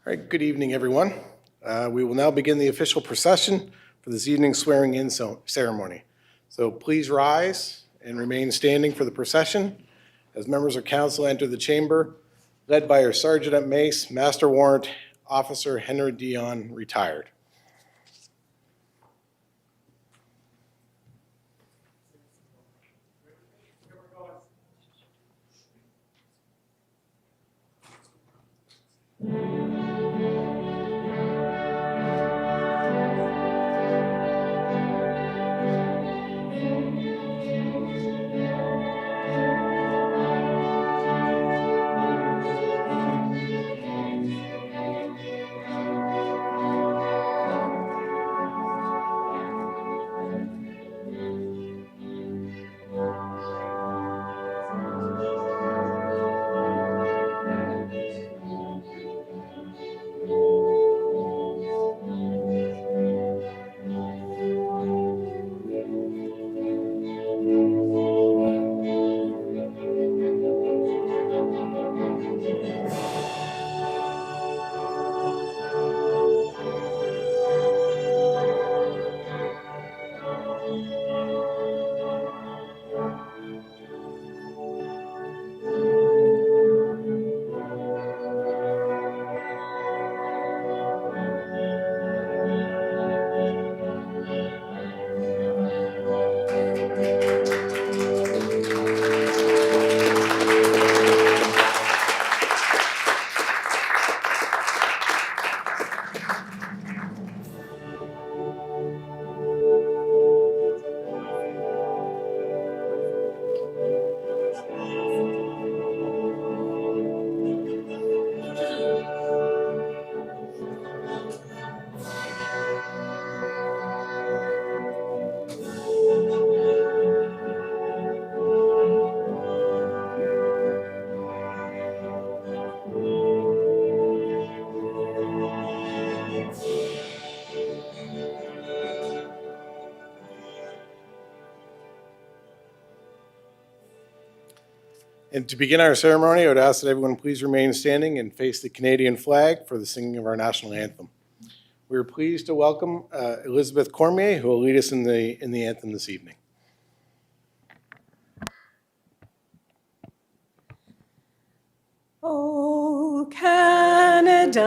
All right, good evening, everyone. We will now begin the official procession for this evening's swearing-in ceremony. So please rise and remain standing for the procession as members of council enter the chamber, led by our Sergeant at Mace, Master Warrant Officer Henry Dion, retired. And to begin our ceremony, I would ask that everyone please remain standing and face the Canadian flag for the singing of our national anthem. We are pleased to welcome Elizabeth Cormier, who will lead us in the anthem this evening. Oh, Canada,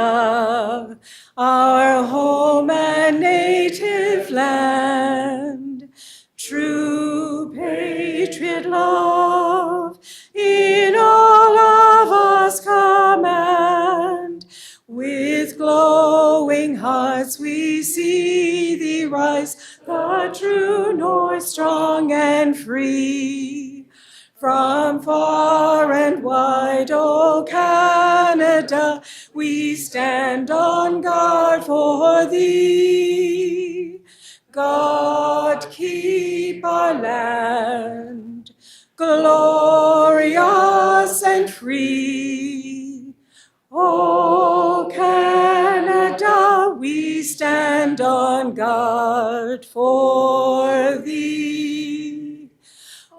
our home and native land, true patriot love in all of us command. With glowing hearts we see thee rise, the true north, strong and free. From far and wide, O Canada, we stand on guard for thee. God keep our land glorious and free. O Canada, we stand on guard for thee.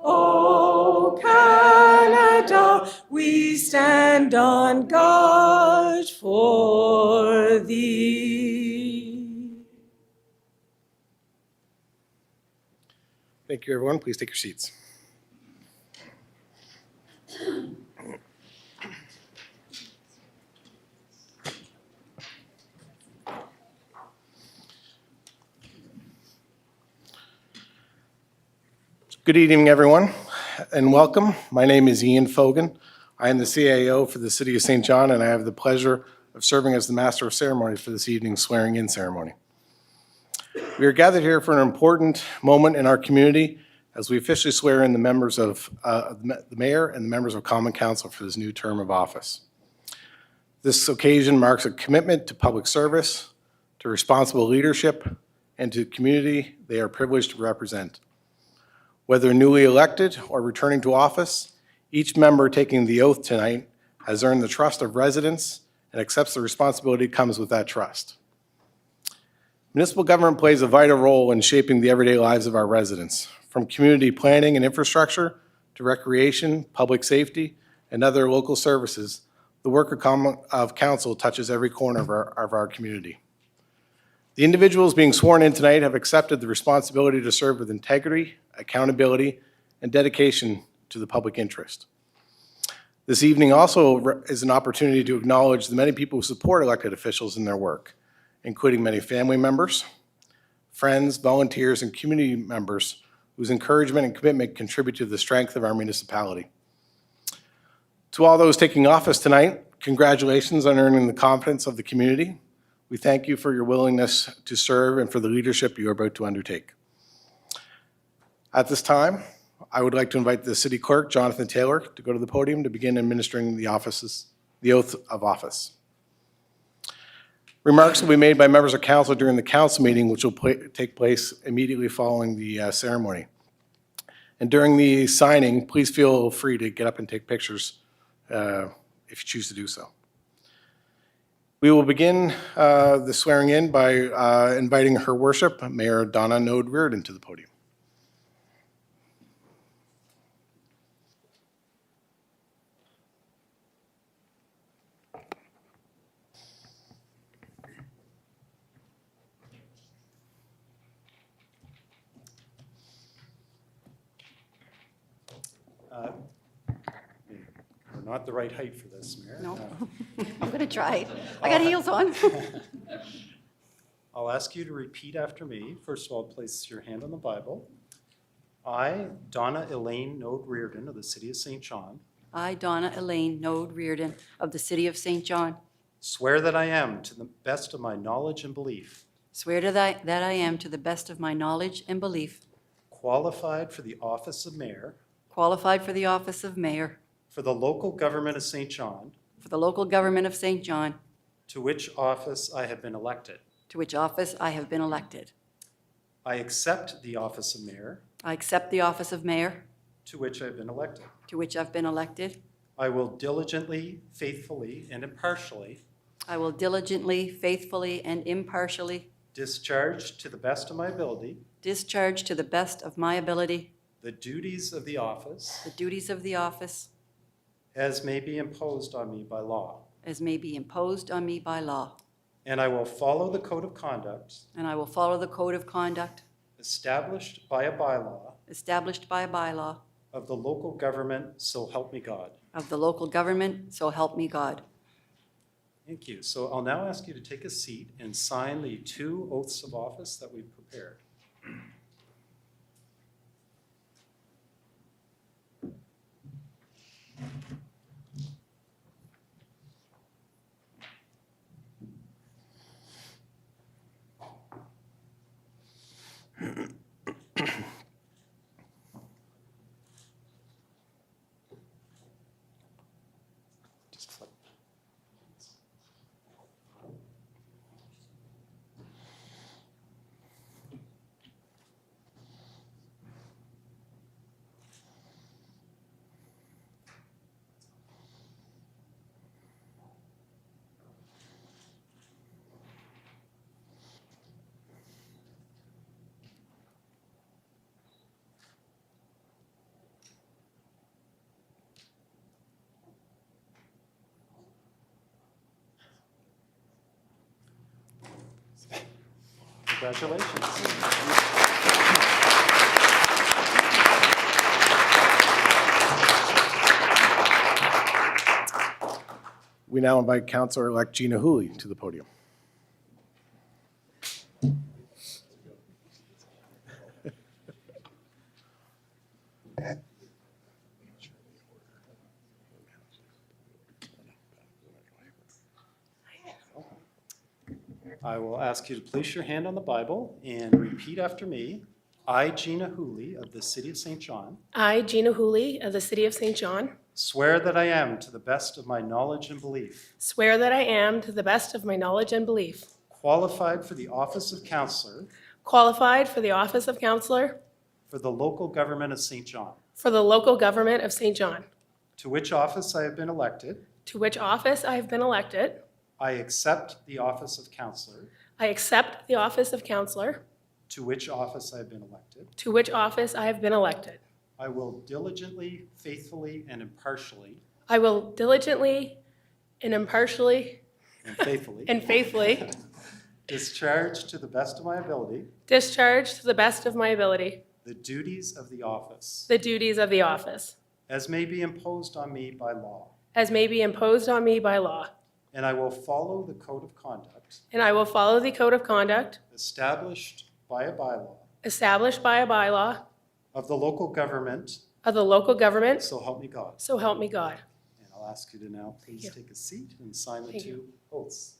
O Canada, we stand on guard for thee. Thank you, everyone. Please take your seats. Good evening, everyone, and welcome. My name is Ian Fogan. I am the CAO for the City of St. John, and I have the pleasure of serving as the Master of Ceremonies for this evening's swearing-in ceremony. We are gathered here for an important moment in our community as we officially swear in the members of the Mayor and the members of Common Council for this new term of office. This occasion marks a commitment to public service, to responsible leadership, and to the community they are privileged to represent. Whether newly elected or returning to office, each member taking the oath tonight has earned the trust of residents and accepts the responsibility that comes with that trust. Municipal government plays a vital role in shaping the everyday lives of our residents, from community planning and infrastructure to recreation, public safety, and other local services. The work of council touches every corner of our community. The individuals being sworn in tonight have accepted the responsibility to serve with integrity, accountability, and dedication to the public interest. This evening also is an opportunity to acknowledge the many people who support elected officials in their work, including many family members, friends, volunteers, and community members whose encouragement and commitment contribute to the strength of our municipality. To all those taking office tonight, congratulations on earning the confidence of the community. We thank you for your willingness to serve and for the leadership you are about to undertake. At this time, I would like to invite the City Clerk, Jonathan Taylor, to go to the podium to begin administering the oath of office. Remarks will be made by members of council during the council meeting, which will take place immediately following the ceremony. And during the signing, please feel free to get up and take pictures if you choose to do so. We will begin the swearing in by inviting Her Worship, Mayor Donna Node Reardon, to the podium. We're not the right height for this, Mayor. No, I'm going to try. I got heels on. I'll ask you to repeat after me. First of all, place your hand on the Bible. I, Donna Elaine Node Reardon of the City of St. John, I, Donna Elaine Node Reardon of the City of St. John, swear that I am, to the best of my knowledge and belief, swear that I am, to the best of my knowledge and belief, qualified for the office of Mayor qualified for the office of Mayor for the local government of St. John, for the local government of St. John, to which office I have been elected. to which office I have been elected. I accept the office of Mayor, I accept the office of Mayor, to which I have been elected. to which I've been elected. I will diligently, faithfully, and impartially I will diligently, faithfully, and impartially discharge to the best of my ability discharge to the best of my ability the duties of the office the duties of the office as may be imposed on me by law. as may be imposed on me by law. And I will follow the code of conduct And I will follow the code of conduct established by a bylaw established by a bylaw of the local government, so help me God. of the local government, so help me God. Thank you. So I'll now ask you to take a seat and sign the 2 oaths of office that we've prepared. Just flip. Congratulations. We now invite Councilor-elect Gina Hooley to the podium. I will ask you to place your hand on the Bible and repeat after me. I, Gina Hooley of the City of St. John, I, Gina Hooley of the City of St. John, swear that I am, to the best of my knowledge and belief, swear that I am, to the best of my knowledge and belief, qualified for the office of Counselor qualified for the office of Counselor for the local government of St. John, for the local government of St. John, to which office I have been elected. to which office I have been elected. I accept the office of Counselor, I accept the office of Counselor, to which office I have been elected. to which office I have been elected. I will diligently, faithfully, and impartially I will diligently, and impartially and faithfully and faithfully discharge to the best of my ability discharge to the best of my ability the duties of the office the duties of the office, as may be imposed on me by law. as may be imposed on me by law. And I will follow the code of conduct And I will follow the code of conduct established by a bylaw established by a bylaw of the local government, of the local government, so help me God. so help me God. And I'll ask you to now please you. take a seat and sign the Thank two oaths.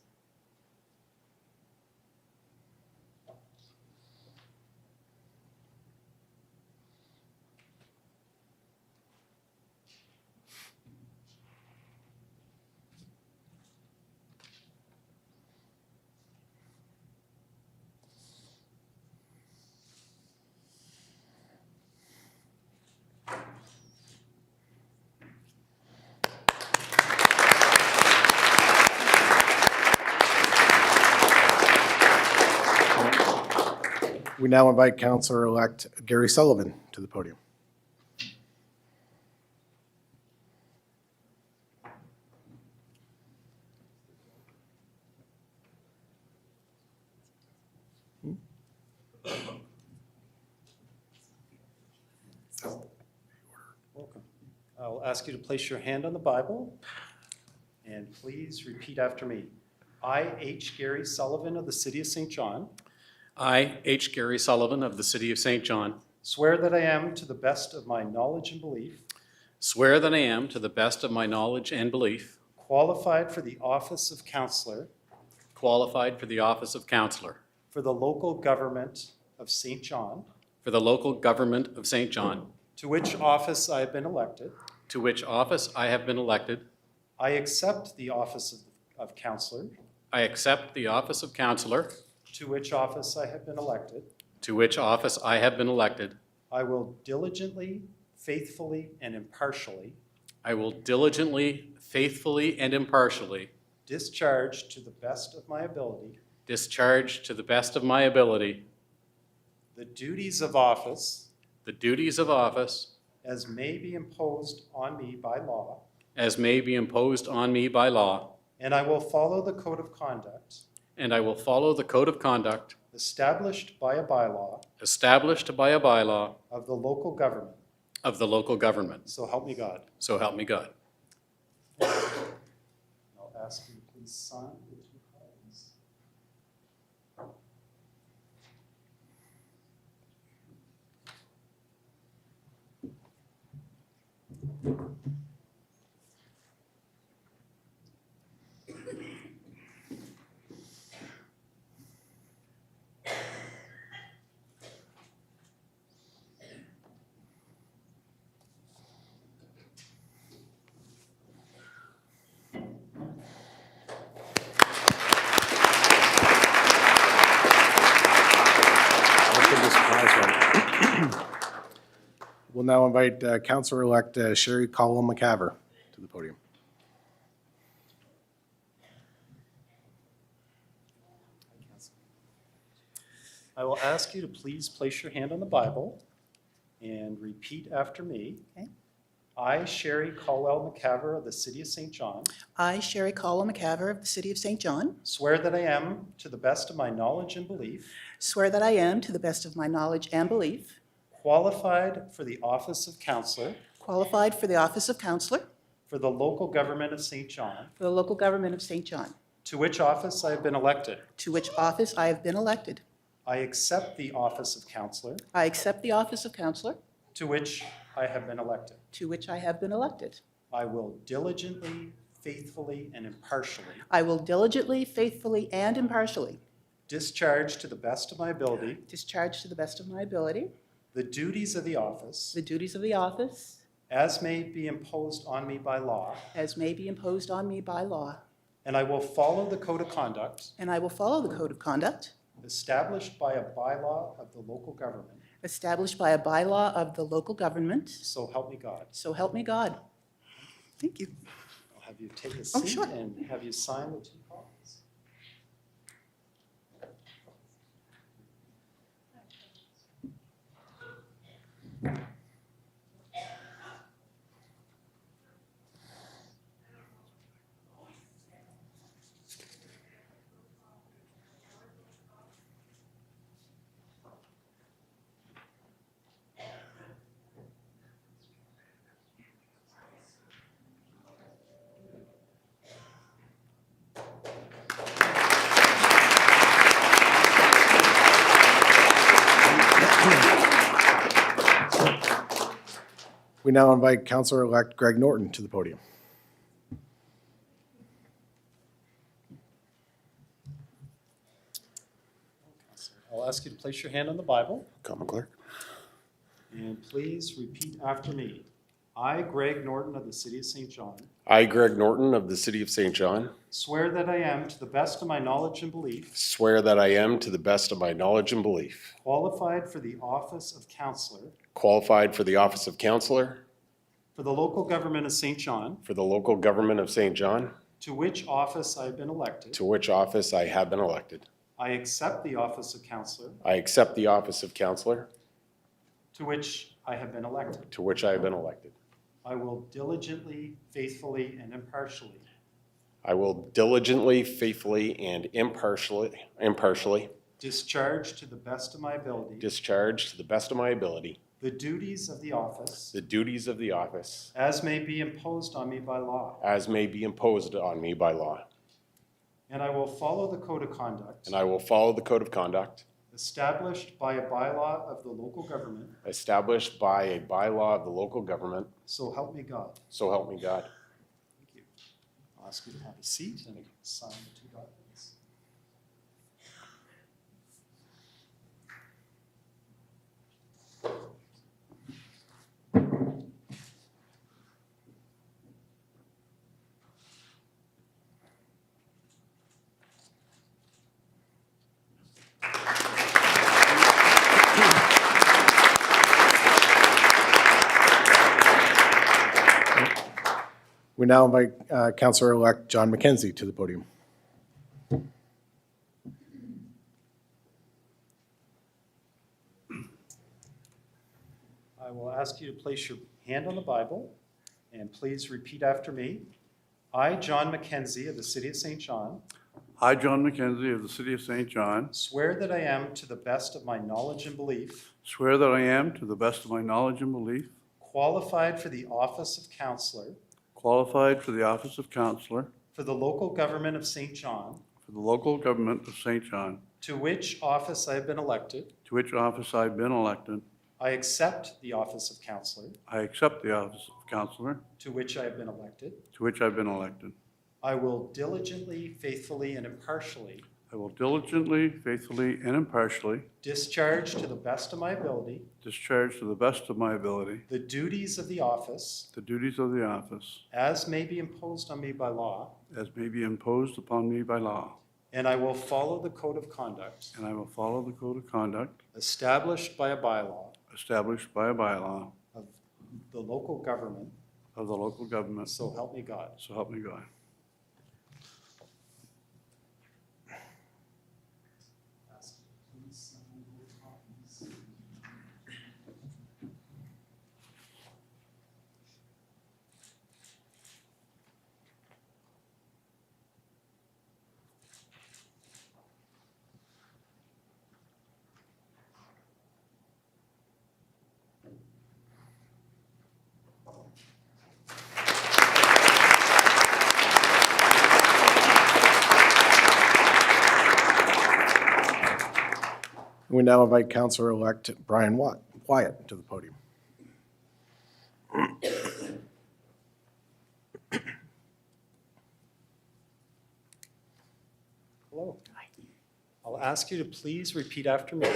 We now invite Counselor-elect Gary Sullivan to the podium. Welcome. I'll ask you to place your hand on the Bible and please repeat after me. I, H. Gary Sullivan of the City of St. John, I, H. Gary Sullivan of the City of St. John, swear that I am, to the best of my knowledge and belief, swear that I am, to the best of my knowledge and belief, qualified for the office of counselor qualified for the office of counselor for the local government of St. John, for the local government of St. John, to which office I have been elected. to which office I have been elected. I accept the office of counselor, I accept the office of counselor, to which office I have been elected. to which office I have been elected. I will diligently, faithfully, and impartially I will diligently, faithfully, and impartially discharge to the best of my ability discharge to the best of my ability the duties of office the duties of office as may be imposed on me by law, as may be imposed on me by law, and I will follow the code of conduct and I will follow the code of conduct established by a bylaw established by a bylaw of the local government. of the local government. So help me God. So help me God. I'll ask you to please sign the two cards. We'll now invite Counselor-elect Sherry Caldwell McCaver to the podium. I will ask you to please place your hand on the Bible and repeat after me. Okay. I, Sherry Caldwell McCaver of the City of St. John, I, Sherry Caldwell McCaver of the City of St. John, swear that I am, to the best of my knowledge and belief, swear that I am, to the best of my knowledge and belief, qualified for the office of counselor qualified for the office of counselor for the local government of St. John, for the local government of St. John, to which office I have been elected. to which office I have been elected. I accept the office of counselor I accept the office of counselor to which I have been elected. to which I have been elected. I will diligently, faithfully, and impartially I will diligently, faithfully, and impartially discharge to the best of my ability discharge to the best of my ability the duties of the office the duties of the office as may be imposed on me by law, as may be imposed on me by law, and I will follow the code of conduct and I will follow the code of conduct established by a bylaw of the local government. established by a bylaw of the local government. So help me God. So help me God. Thank you. I'll have you take a Oh, seat sure. and have you sign the two cards. We now invite Counselor-elect Greg Norton to the podium. I'll ask you to place your hand on the Bible Common Clerk. and please repeat after me. I, Greg Norton of the City of St. John, I, Greg Norton of the City of St. John, swear that I am, to the best of my knowledge and belief, swear that I am, to the best of my knowledge and belief, qualified for the office of counselor qualified for the office of counselor for the local government of St. John, for the local government of St. John, to which office I have been elected. to which office I have been elected. I accept the office of counselor I accept the office of counselor to which I have been elected. to which I have been elected. I will diligently, faithfully, and impartially I will diligently, faithfully, and impartially discharge to the best of my ability discharge to the best of my ability the duties of the office the duties of the office as may be imposed on me by law. as may be imposed on me by law. And I will follow the code of conduct And I will follow the code of conduct established by a bylaw of the local government, established by a bylaw of the local government, so help me God. so help me God. Thank you. I'll ask you to have a seat and sign the two documents. We now invite Counselor-elect John McKenzie to the podium. I will ask you to place your hand on the Bible and please repeat after me. I, John McKenzie of the City of St. John, I, John McKenzie of the City of St. John, swear that I am, to the best of my knowledge and belief, swear that I am, to the best of my knowledge and belief, qualified for the office of counselor qualified for the office of counselor for the local government of St. John, for the local government of St. John, to which office I have been elected. to which office I have been elected. I accept the office of counselor I accept the office of counselor, to which I have been elected. to which I've been elected. I will diligently, faithfully, and impartially I will diligently, faithfully, and impartially discharge to the best of my ability discharge to the best of my ability the duties of the office the duties of the office as may be imposed on me by law, as may be imposed upon me by law. and I will follow the code of conduct And I will follow the code of conduct established by a bylaw established by a bylaw of the local government, of the local government, so help me God. so help me God. We now invite Counselor-elect Brian Wyatt to the podium. Hello. I'll ask you to please repeat after me.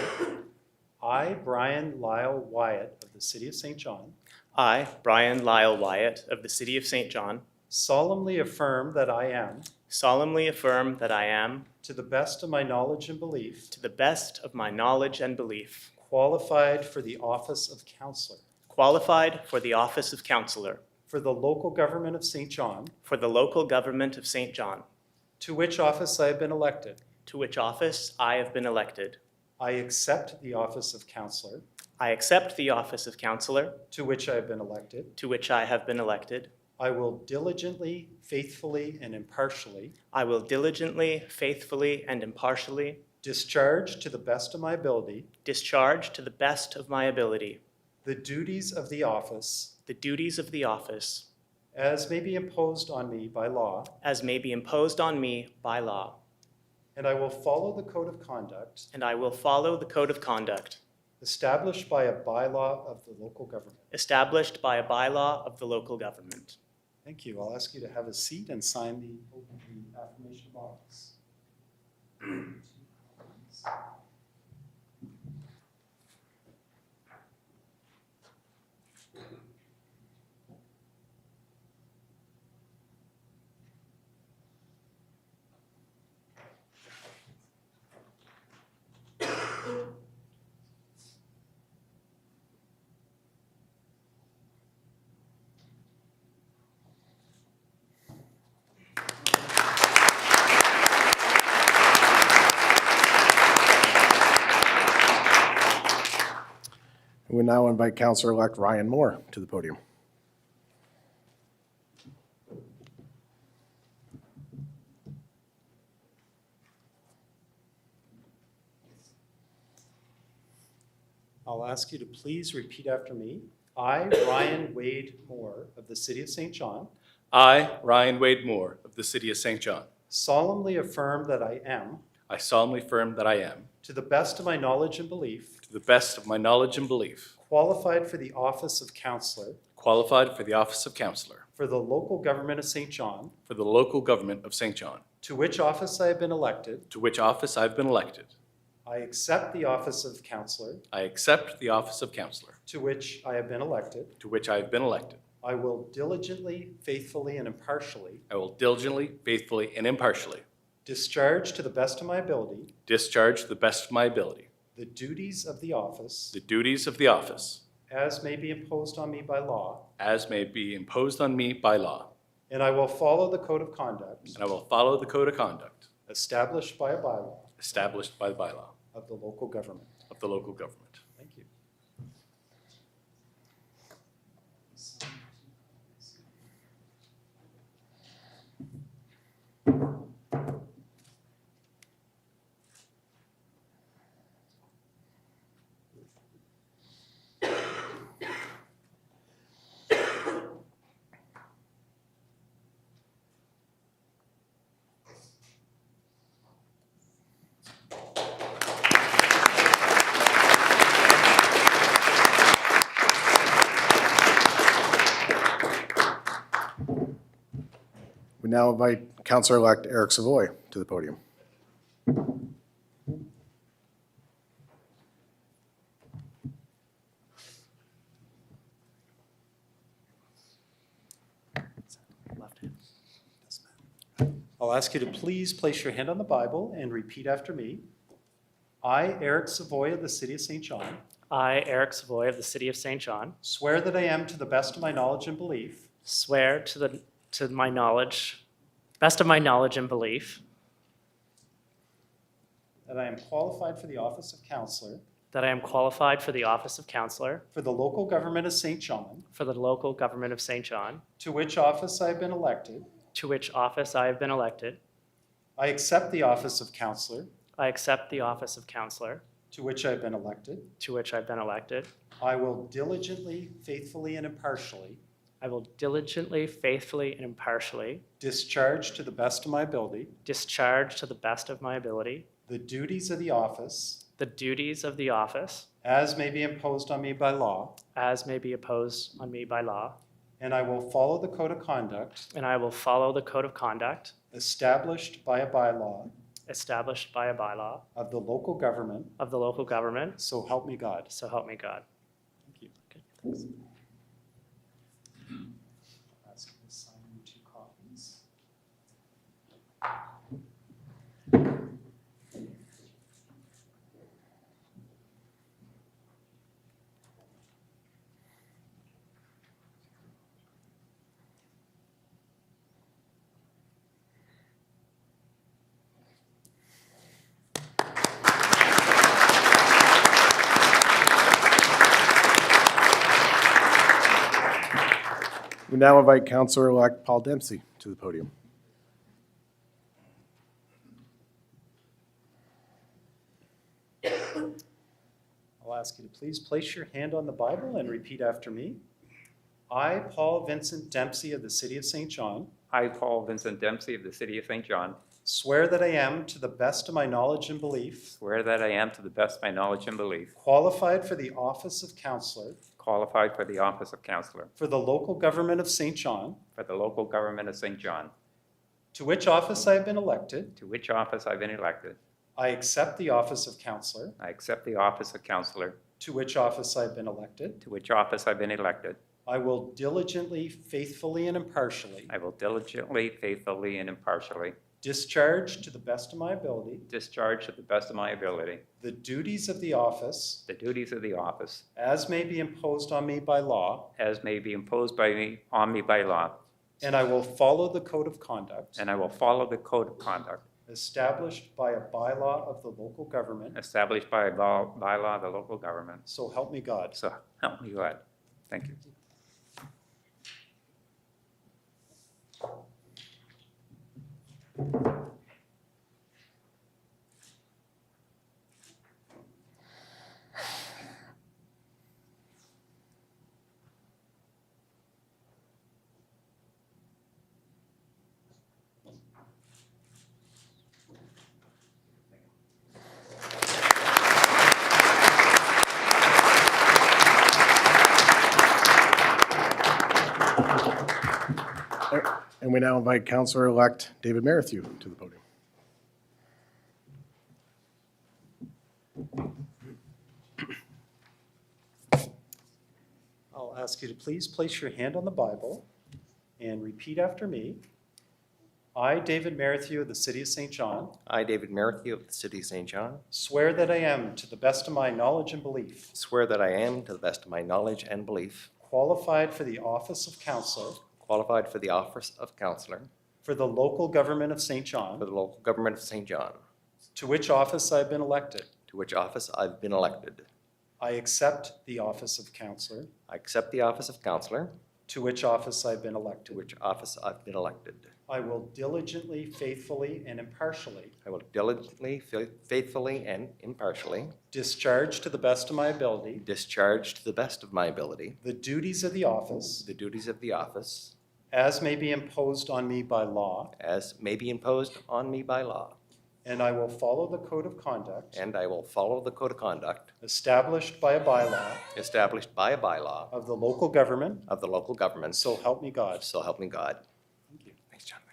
I, Brian Lyle Wyatt of the City of St. John, I, Brian Lyle Wyatt of the City of St. John, solemnly affirm that I am, solemnly affirm that I am, to the best of my knowledge and belief, to the best of my knowledge and belief, qualified for the office of counselor qualified for the office of counselor for the local government of St. John, for the local government of St. John, to which office I have been elected. to which office I have been elected. I accept the office of counselor I accept the office of counselor to which I have been elected. to which I have been elected. I will diligently, faithfully, and impartially I will diligently, faithfully, and impartially discharge to the best of my ability discharge to the best of my ability the duties of the office the duties of the office as may be imposed on me by law, as may be imposed on me by law. and I will follow the code of conduct And I will follow the code of conduct established by a bylaw of the local government. established by a bylaw of the local government. Thank you. I'll ask you to have a seat and sign the affirmation of office. We now invite Counselor-elect Ryan Moore to the podium. I'll ask you to please repeat after me. I, Ryan Wade Moore of the City of St. John, I, Ryan Wade Moore of the City of St. John, solemnly affirm that I am, I solemnly affirm that I am, to the best of my knowledge and belief, to the best of my knowledge and belief, qualified for the office of counselor qualified for the office of counselor for the local government of St. John, for the local government of St. John, to which office I have been elected. to which office I have been elected. I accept the office of counselor I accept the office of counselor, to which I have been elected. to which I have been elected. I will diligently, faithfully, and impartially I will diligently, faithfully, and impartially discharge to the best of my ability discharge to the best of my ability the duties of the office the duties of the office as may be imposed on me by law, as may be imposed on me by law, and I will follow the code of conduct and I will follow the code of conduct established by a bylaw established by the bylaw of the local government. of the local government. Thank you. We now invite Counselor-elect Eric Savoy to the podium. Left hand. I'll ask you to please place your hand on the Bible and repeat after me. I, Eric Savoy of the City of St. John, I, Eric Savoy of the City of St. John, swear that I am, to the best of my knowledge and belief, swear to my knowledge, best of my knowledge and belief, that I am qualified for the office of counselor that I am qualified for the office of counselor for the local government of St. John, for the local government of St. John, to which office I have been elected. to which office I have been elected. I accept the office of counselor I accept the office of counselor, to which I have been elected. to which I've been elected. I will diligently, faithfully, and impartially I will diligently, faithfully, and impartially discharge to the best of my ability discharge to the best of my ability the duties of the office the duties of the office as may be imposed on me by law, as may be imposed on me by law, and I will follow the code of conduct and I will follow the code of conduct established by a bylaw established by a bylaw of the local government, of the local government, so help me God. so help me God. Thank you. Thanks. I'll ask you to sign 2 copies. We now invite Counselor-elect Paul Dempsey to the podium. I'll ask you to please place your hand on the Bible and repeat after me. I, Paul Vincent Dempsey of the City of St. John, I, Paul Vincent Dempsey of the City of St. John, swear that I am, to the best of my knowledge and belief, swear that I am, to the best of my knowledge and belief, qualified for the office of counselor qualified for the office of counselor for the local government of St. John, for the local government of St. John, to which office I have been elected. to which office I've been elected. I accept the office of counselor, I accept the office of counselor, to which office I have been elected. to which office I've been elected. I will diligently, faithfully, and impartially I will diligently, faithfully, and impartially discharge to the best of my ability discharge to the best of my ability the duties of the office the duties of the office as may be imposed on me by law, as may be imposed on me by law, and I will follow the code of conduct and I will follow the code of conduct established by a bylaw of the local government. established by a bylaw of the local government. So help me God. So help me God. Thank you. And we now invite Councillor-elect David Merrithew to the podium. I'll ask you to please place your hand on the Bible and repeat after me. I, David Merrithew of the City of St. John, I, David Merrithew of the City of St. John, swear that I am, to the best of my knowledge and belief, swear that I am, to the best of my knowledge and belief, qualified for the office of counselor qualified for the office of counselor for the local government of St. for John, the local government of St. John, to which office I have been elected. to which office I've been elected. I accept the office of counselor, I accept the office of counselor, to which office I've been to elected. which office I've been elected. I will diligently, faithfully, and impartially I will diligently, faithfully, and impartially discharge to the best of my ability discharge to the best of my ability the duties of the office the duties of the office as may be imposed on me by law, as may be imposed on me by law, and I will follow the code of conduct and I will follow the code of conduct established by a bylaw established by a bylaw of the local government. of the local government. So help me God. So help me God. Thank you. Thanks, Jonathan.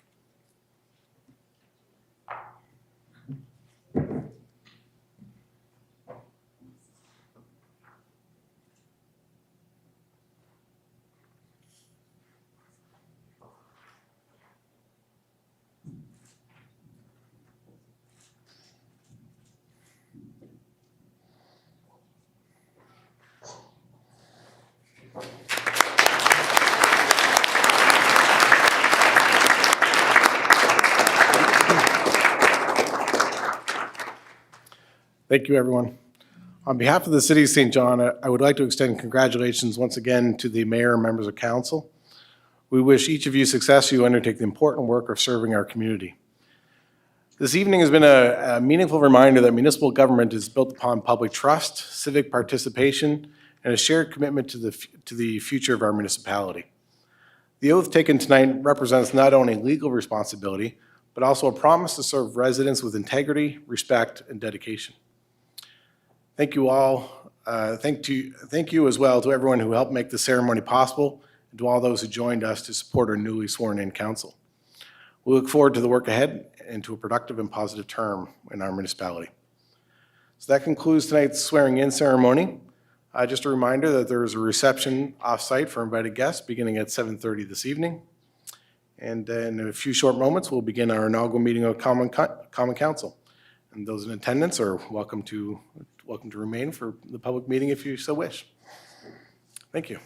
Thank you, everyone. On behalf of the City of St. John, I would like to extend congratulations once again to the mayor and members of council. We wish each of you success as you undertake the important work of serving our community. This evening has been a meaningful reminder that municipal government is built upon public trust, civic participation, and a shared commitment to the future of our municipality. The oath taken tonight represents not only legal responsibility, but also a promise to serve residents with integrity, respect, and dedication. Thank you all. Thank you as well to everyone who helped make the ceremony possible, and to all those who joined us to support our newly sworn-in council. We look forward to the work ahead and to a productive and positive term in our municipality. So that concludes tonight's swearing-in ceremony. Just a reminder that there is a reception off-site for invited guests beginning at 7:30 this evening. And in a few short moments, we'll begin our inaugural meeting of Common Council. And those in attendance are welcome to remain for the public meeting if you so wish. Thank you.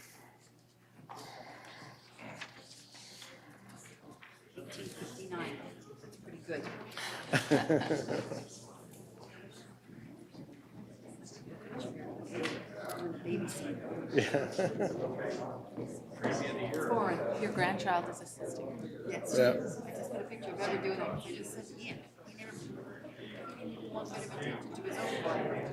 That's pretty good. Lauren, your grandchild is assisting. Yes. Yeah. I just got a picture of her doing it. She just said, Ian, he never wants to attention to his own work.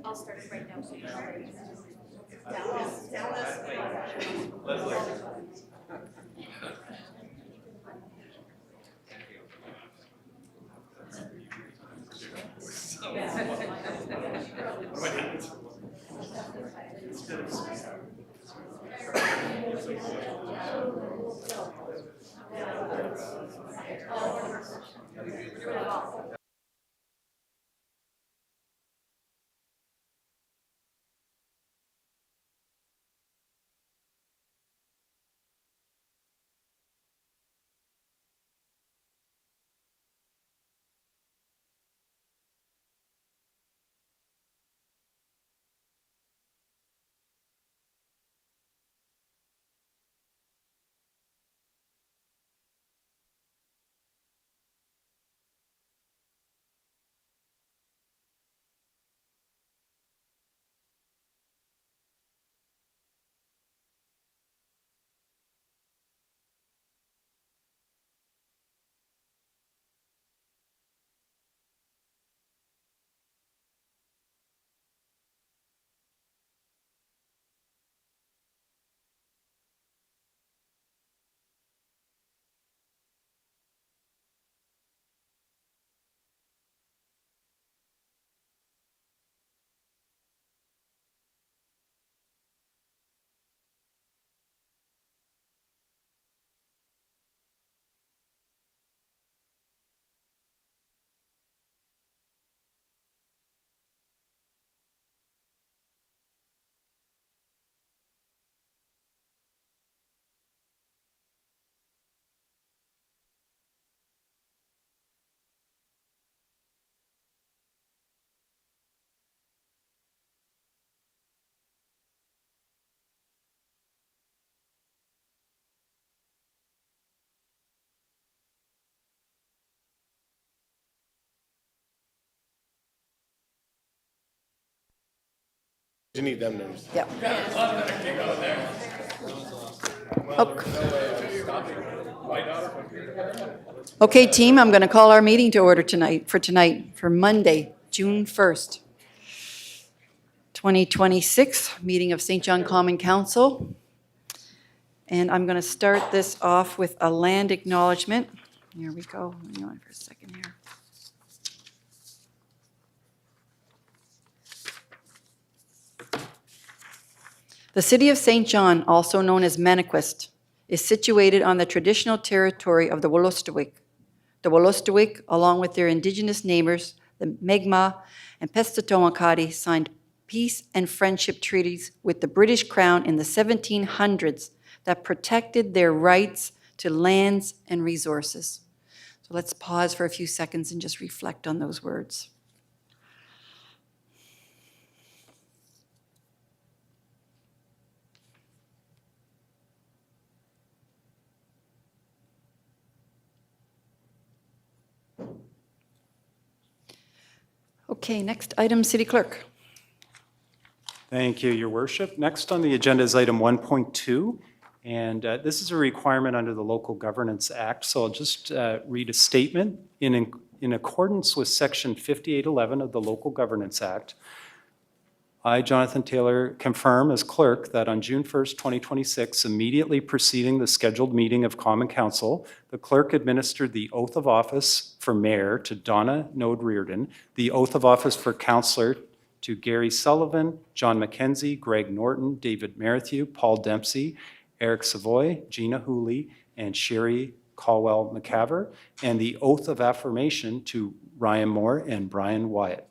I'll start it right now, so you You need them names. Yeah. Okay, team, I'm going to call our meeting to order for Monday, June 1st, 2026, meeting of St. John Common Council. And I'm going to start this off with a land acknowledgement. Here we go. Hang on for a second here. The city of St. John, also known as Maniquist, is situated on the traditional territory of the Wolastoqiyik. The Wolastoqiyik, along with their indigenous neighbors, the Mi'kmaq and Pescatawakati, signed peace and friendship treaties with the British Crown in the 1700s that protected their rights to lands and resources. So let's pause for a few seconds and just reflect on those words. Okay, next item, City Clerk. Thank you, Your Worship. Next on the agenda is item 1.2, and this is a requirement under the Local Governance Act. So I'll just read a statement. In accordance with Section 5811 of the Local Governance Act, I, Jonathan Taylor, confirm as clerk that on June 1st, 2026, immediately preceding the scheduled meeting of Common Council, the clerk administered the oath of office for mayor to Donna Node Reardon, the oath of office for councillor to Gary Sullivan, John McKenzie, Greg Norton, David Merrithew, Paul Dempsey, Eric Savoy, Gina Hooley, and Sherry Caldwell McCaver, and the oath of affirmation to Ryan Moore and Brian Wyatt.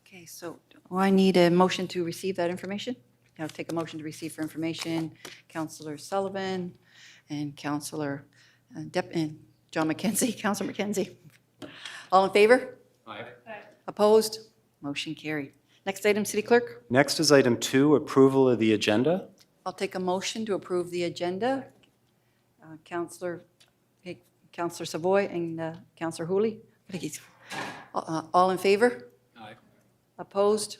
Okay, so I need a motion to receive that information. I'll take a motion to receive for information. Councillor Sullivan and Councillor and John McKenzie, Councillor McKenzie. All in favor? Aye. Opposed? Motion carried. Next item, City Clerk. Next is item 2, approval of the agenda. I'll take a motion to approve the agenda. Councillor Savoy and Councillor Hooley. All in favor? Aye. Opposed?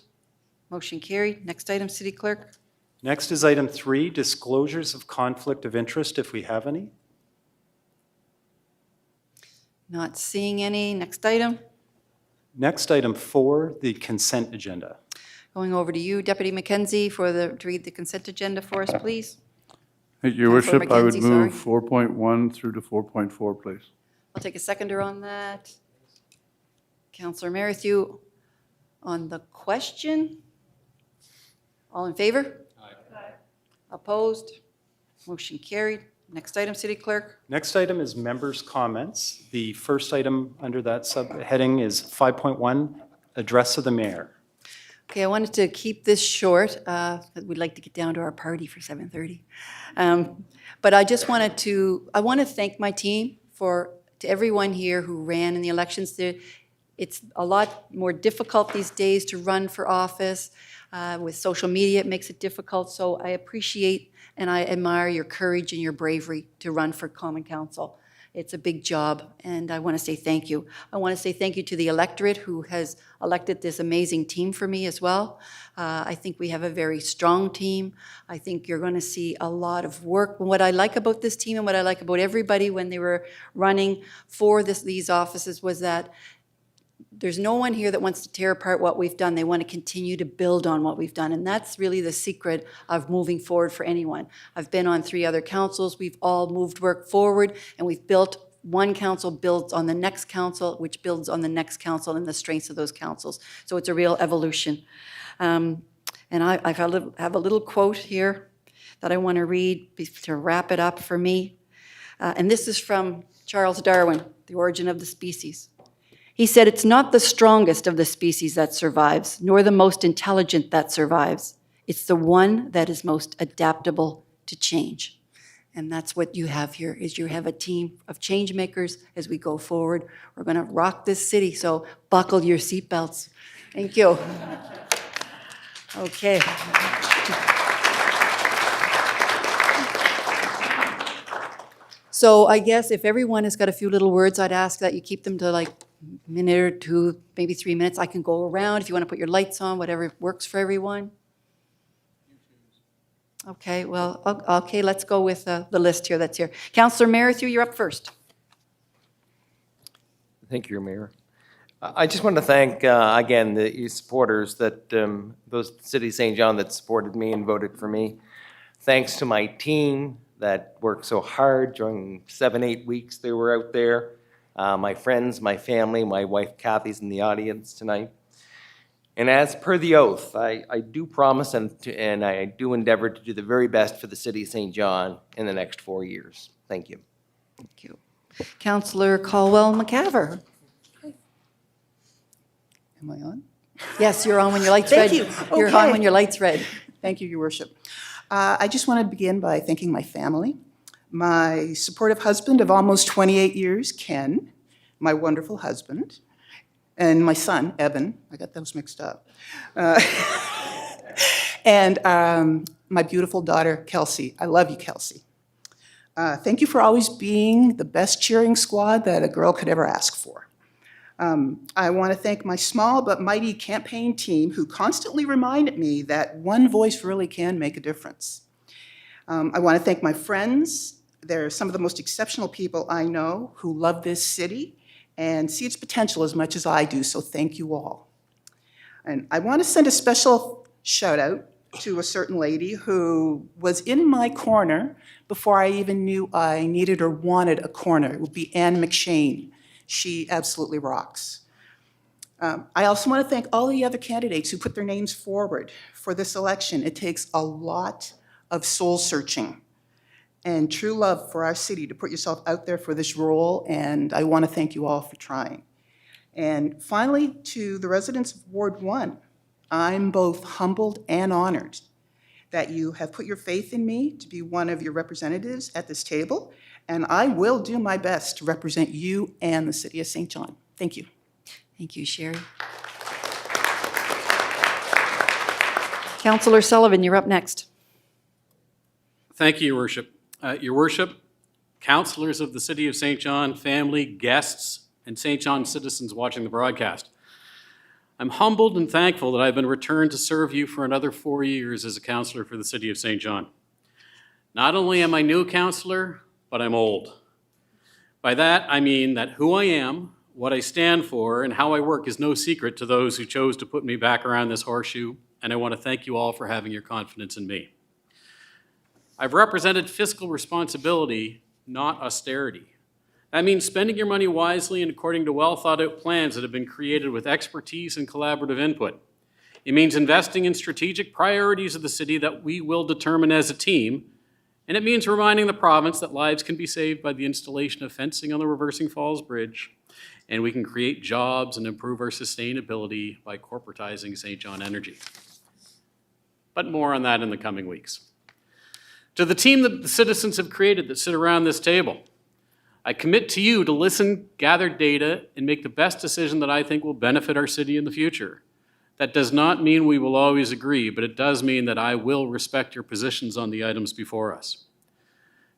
Motion carried. Next item, City Clerk. Next is item 3, disclosures of conflict of interest, if we have any. Not seeing any. Next item. Next, item 4, the consent agenda. Going over to you, Deputy McKenzie, to read the consent agenda for us, please. Your Councillor worship, I would McKenzie, move sorry. 4.1 through to 4.4, please. I'll take a seconder on that. Councillor Merrithew, on the question? All in favor? Aye. Opposed? Motion carried. Next item, City Clerk. Next item is members' comments. The first item under that subheading is 5.1, address of the mayor. Okay, I wanted to keep this short. We'd like to get down to our party for 7:30. But I just wanted to, I want to thank my team to everyone here who ran in the elections. It's a lot more difficult these days to run for office. With social media, it makes it difficult. So I appreciate and I admire your courage and your bravery to run for Common Council. It's a big job, and I want to say thank you. I want to say thank you to the electorate who has elected this amazing team for me as well. I think we have a very strong team. I think you're going to see a lot of work. What I like about this team and what I like about everybody when they were running for these offices was that there's no one here that wants to tear apart what we've done. They want to continue to build on what we've done. And that's really the secret of moving forward for anyone. I've been on 3 other councils. We've all moved work forward, and we've built. One council builds on the next council, which builds on the next council and the strengths of those councils. So it's a real evolution. And I have a little quote here that I want to read to wrap it up for me. And this is from Charles Darwin, The Origin of the Species. He said, "It's not the strongest of the species that survives, nor the most intelligent that survives. It's the one that is most adaptable to change." And that's what you have here, is you have a team of change makers as we go forward. We're going to rock this city, so buckle your seatbelts. Thank you. Okay. So I guess if everyone has got a few little words, I'd ask that you keep them to like a minute or 2, maybe 3 minutes. I can go around if you want to put your lights on, whatever works for everyone. Okay, well, okay, let's go with the list here that's here. Councillor Merrithew, you're up first. Thank you, Mayor. I just want to thank, again, the supporters that, those City of St. John that supported me and voted for me. Thanks to my team that worked so hard during 7-8 weeks they were out there. My friends, my family, my wife Kathy's in the audience tonight. And as per the oath, I do promise and I do endeavor to do the very best for the City of St. John in the next 4 years. Thank you. Thank you. Councillor Caldwell-McCaver. Am I on? Yes, you're on when your light's red. Thank you. You're on when your light's red. Thank you, Your Worship. I just want to begin by thanking my family, my supportive husband of almost 28 years, Ken, my wonderful husband, and my son, Evan. I got those mixed up. And my beautiful daughter, Kelsey. I love you, Kelsey. Thank you for always being the best cheering squad that a girl could ever ask for. I want to thank my small but mighty campaign team who constantly reminded me that one voice really can make a difference. I want to thank my friends. They're some of the most exceptional people I know who love this city and see its potential as much as I do, so thank you all. And I want to send a special shout out to a certain lady who was in my corner before I even knew I needed or wanted a corner. It would be Ann McShane. She absolutely rocks. I also want to thank all the other candidates who put their names forward for this election. It takes a lot of soul searching and true love for our city to put yourself out there for this role, and I want to thank you all for trying. And finally, to the residents of Ward 1, I'm both humbled and honored that you have put your faith in me to be one of your representatives at this table, and I will do my best to represent you and the City of St. John. Thank you. Thank you, Sherry. Councillor Sullivan, you're up next. Thank you, Your Worship. Your Worship, councilors of the City of St. John, family, guests, and St. John citizens watching the broadcast. I'm humbled and thankful that I've been returned to serve you for another 4 years as a councillor for the City of St. John. Not only am I new councillor, but I'm old. By that, I mean that who I am, what I stand for, and how I work is no secret to those who chose to put me back around this horseshoe, and I want to thank you all for having your confidence in me. I've represented fiscal responsibility, not austerity. That means spending your money wisely and according to well-thought-out plans that have been created with expertise and collaborative input. It means investing in strategic priorities of the city that we will determine as a team, and it means reminding the province that lives can be saved by the installation of fencing on the Reversing Falls Bridge, and we can create jobs and improve our sustainability by corporatizing St. John Energy. But more on that in the coming weeks. To the team that the citizens have created that sit around this table, I commit to you to listen, gather data, and make the best decision that I think will benefit our city in the future. That does not mean we will always agree, but it does mean that I will respect your positions on the items before us.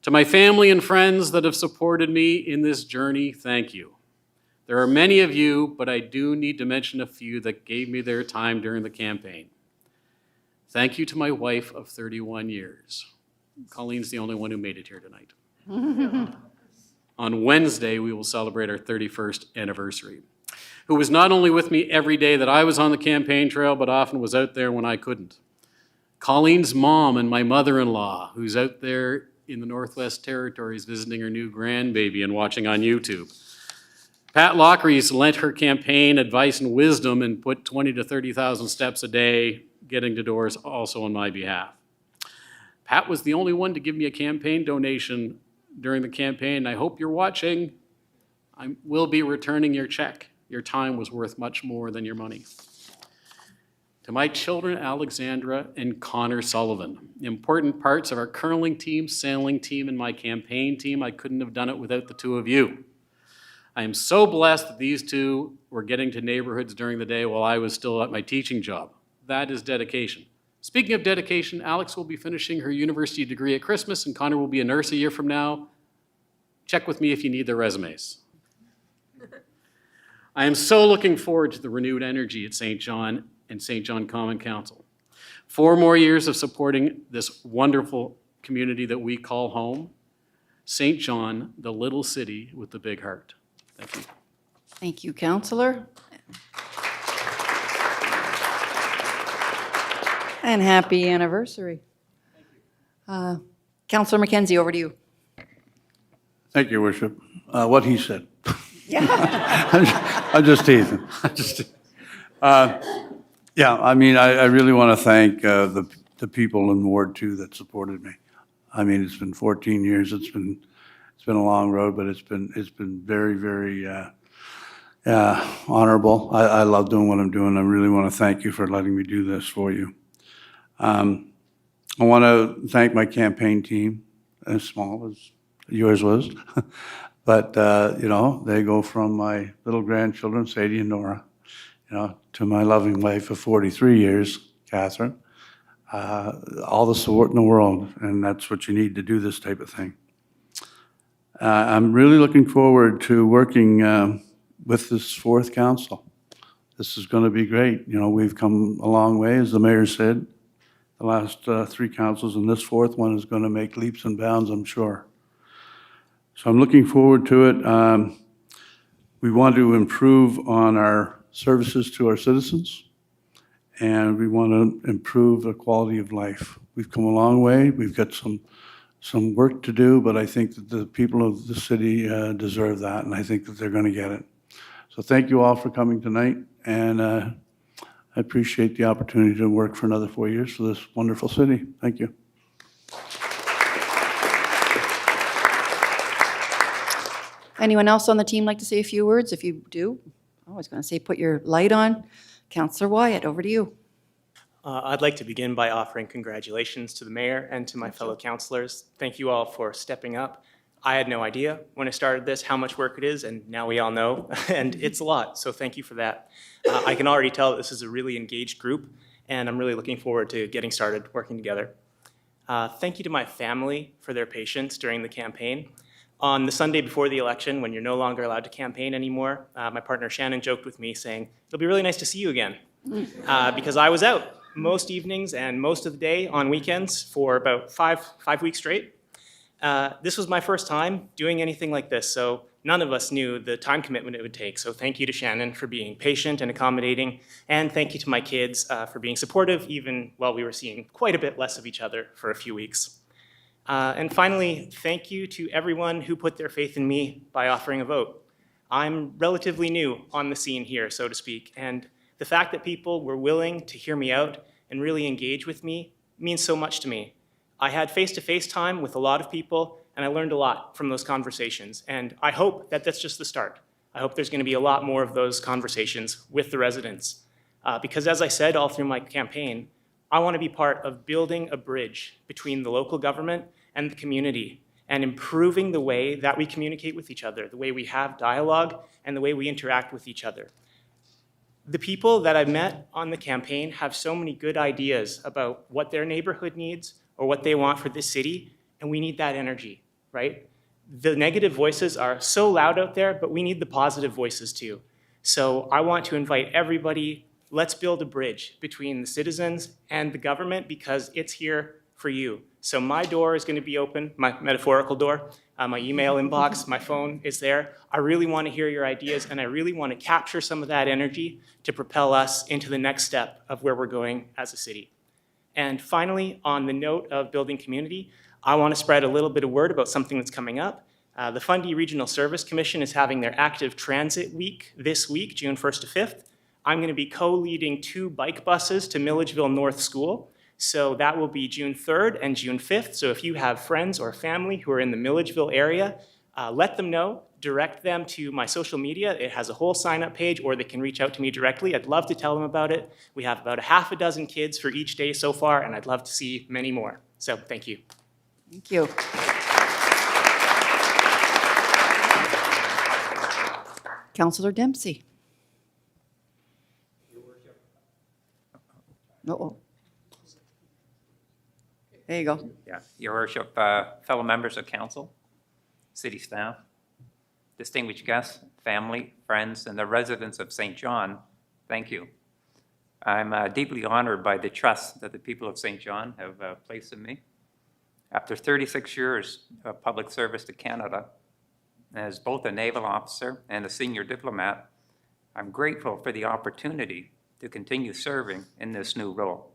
To my family and friends that have supported me in this journey, thank you. There are many of you, but I do need to mention a few that gave me their time during the campaign. Thank you to my wife of 31 years. Colleen's the only one who made it here tonight. On Wednesday, we will celebrate our 31st anniversary, who was not only with me every day that I was on the campaign trail, but often was out there when I couldn't. Colleen's mom and my mother-in-law, who's out there in the Northwest Territories visiting her new grandbaby and watching on YouTube. Pat Lockery's lent her campaign advice and wisdom and put 20 to 30,000 steps a day getting to doors also on my behalf. Pat was the only one to give me a campaign donation during the campaign. I hope you're watching. I will be returning your check. Your time was worth much more than your money. To my children, Alexandra and Connor Sullivan, important parts of our curling team, sailing team, and my campaign team, I couldn't have done it without the two of you. I am so blessed that these two were getting to neighborhoods during the day while I was still at my teaching job. That is dedication. Speaking of dedication, Alex will be finishing her university degree at Christmas, and Connor will be a nurse a year from now. Check with me if you need their resumes. I am so looking forward to the renewed energy at St. John and St. John Common Council. 4 more years of supporting this wonderful community that we call home. St. John, the little city with the big heart. Thank you. Thank you, Councillor. And happy anniversary. Councillor McKenzie, over to you. Thank you, Your Worship. What he said. I'm just teasing. Yeah, I mean, I really want to thank the people in Ward 2 that supported me. I mean, it's been 14 years. It's been a long road, but it's been very, very honorable. I love doing what I'm doing. I really want to thank you for letting me do this for you. I want to thank my campaign team, as small as yours was. But, you know, they go from my little grandchildren, Sadie and Nora, you know, to my loving wife of 43 years, Catherine. All the support in the world, and that's what you need to do this type of thing. I'm really looking forward to working with this 4th council. This is going to be great. You know, we've come a long way, as the mayor said. The last 3 councils, and this 4th one is going to make leaps and bounds, I'm sure. So I'm looking forward to it. We want to improve on our services to our citizens, and we want to improve the quality of life. We've come a long way. We've got some work to do, but I think that the people of the city deserve that, and I think that they're going to get it. So thank you all for coming tonight, and I appreciate the opportunity to work for another 4 years for this wonderful city. Thank you. Anyone else on the team like to say a few words? If you do, I was going to say put your light on. Councillor Wyatt, over to you. I'd like to begin by offering congratulations to the mayor and to my fellow councillors. Thank you all for stepping up. I had no idea when I started this how much work it is, and now we all know, and it's a lot, so thank you for that. I can already tell that this is a really engaged group, and I'm really looking forward to getting started working together. Thank you to my family for their patience during the campaign. On the Sunday before the election, when you're no longer allowed to campaign anymore, my partner Shannon joked with me saying, "It'll be really nice to see you again," because I was out most evenings and most of the day on weekends for about five weeks straight. This was my first time doing anything like this, so none of us knew the time commitment it would take. So thank you to Shannon for being patient and accommodating, and thank you to my kids for being supportive, even while we were seeing quite a bit less of each other for a few weeks. And finally, thank you to everyone who put their faith in me by offering a vote. I'm relatively new on the scene here, so to speak, and the fact that people were willing to hear me out and really engage with me means so much to me. I had face-to-face time with a lot of people, and I learned a lot from those conversations, and I hope that that's just the start. I hope there's going to be a lot more of those conversations with the residents. Because as I said all through my campaign, I want to be part of building a bridge between the local government and the community, and improving the way that we communicate with each other, the way we have dialogue, and the way we interact with each other. The people that I've met on the campaign have so many good ideas about what their neighborhood needs or what they want for this city, and we need that energy, right? The negative voices are so loud out there, but we need the positive voices too. So I want to invite everybody, let's build a bridge between the citizens and the government, because it's here for you. So my door is going to be open, my metaphorical door, my email inbox, my phone is there. I really want to hear your ideas, and I really want to capture some of that energy to propel us into the next step of where we're going as a city. And finally, on the note of building community, I want to spread a little bit of word about something that's coming up. The Fundy Regional Service Commission is having their Active Transit Week this week, June 1st to 5th. I'm going to be co-leading 2 bike buses to Milledgeville North School. So that will be June 3rd and June 5th. So if you have friends or family who are in the Milledgeville area, let them know, direct them to my social media. It has a whole sign-up page, or they can reach out to me directly. I'd love to tell them about it. We have about 6 kids for each day so far, and I'd love to see many more. So thank you. Thank you. Councillor Dempsey. Uh-oh. There you go. Yeah, Your Worship, fellow members of council, city staff, distinguished guests, family, friends, and the residents of St. John, thank you. I'm deeply honored by the trust that the people of St. John have placed in me. After 36 years of public service to Canada, as both a naval officer and a senior diplomat, I'm grateful for the opportunity to continue serving in this new role.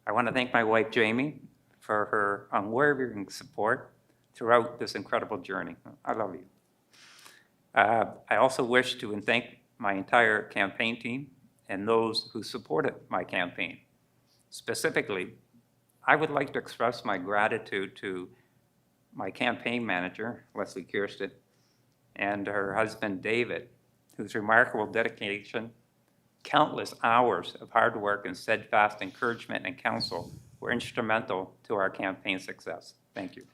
I want to thank my wife, Jamie, for her unwavering support throughout this incredible journey. I love you. I also wish to thank my entire campaign team and those who supported my campaign. Specifically, I would like to express my gratitude to my campaign manager, Leslie Kirsten, and her husband, David, whose remarkable dedication, countless hours of hard work, and steadfast encouragement and counsel were instrumental to our campaign success. Thank you.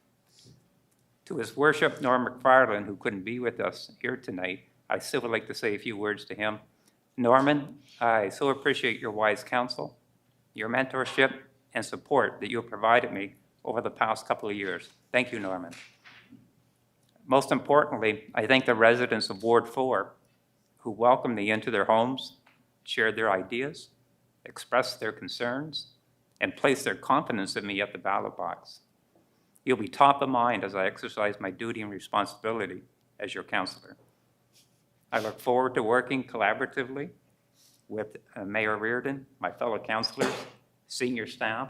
To His Worship, Norm McFarland, who couldn't be with us here tonight, I still would like to say a few words to him. Norman, I so appreciate your wise counsel, your mentorship, and support that you have provided me over the past couple of years. Thank you, Norman. Most importantly, I thank the residents of Ward 4 who welcomed me into their homes, shared their ideas, expressed their concerns, and placed their confidence in me at the ballot box. You'll be top of mind as I exercise my duty and responsibility as your counselor. I look forward to working collaboratively with Mayor Reardon, my fellow councilors, senior staff,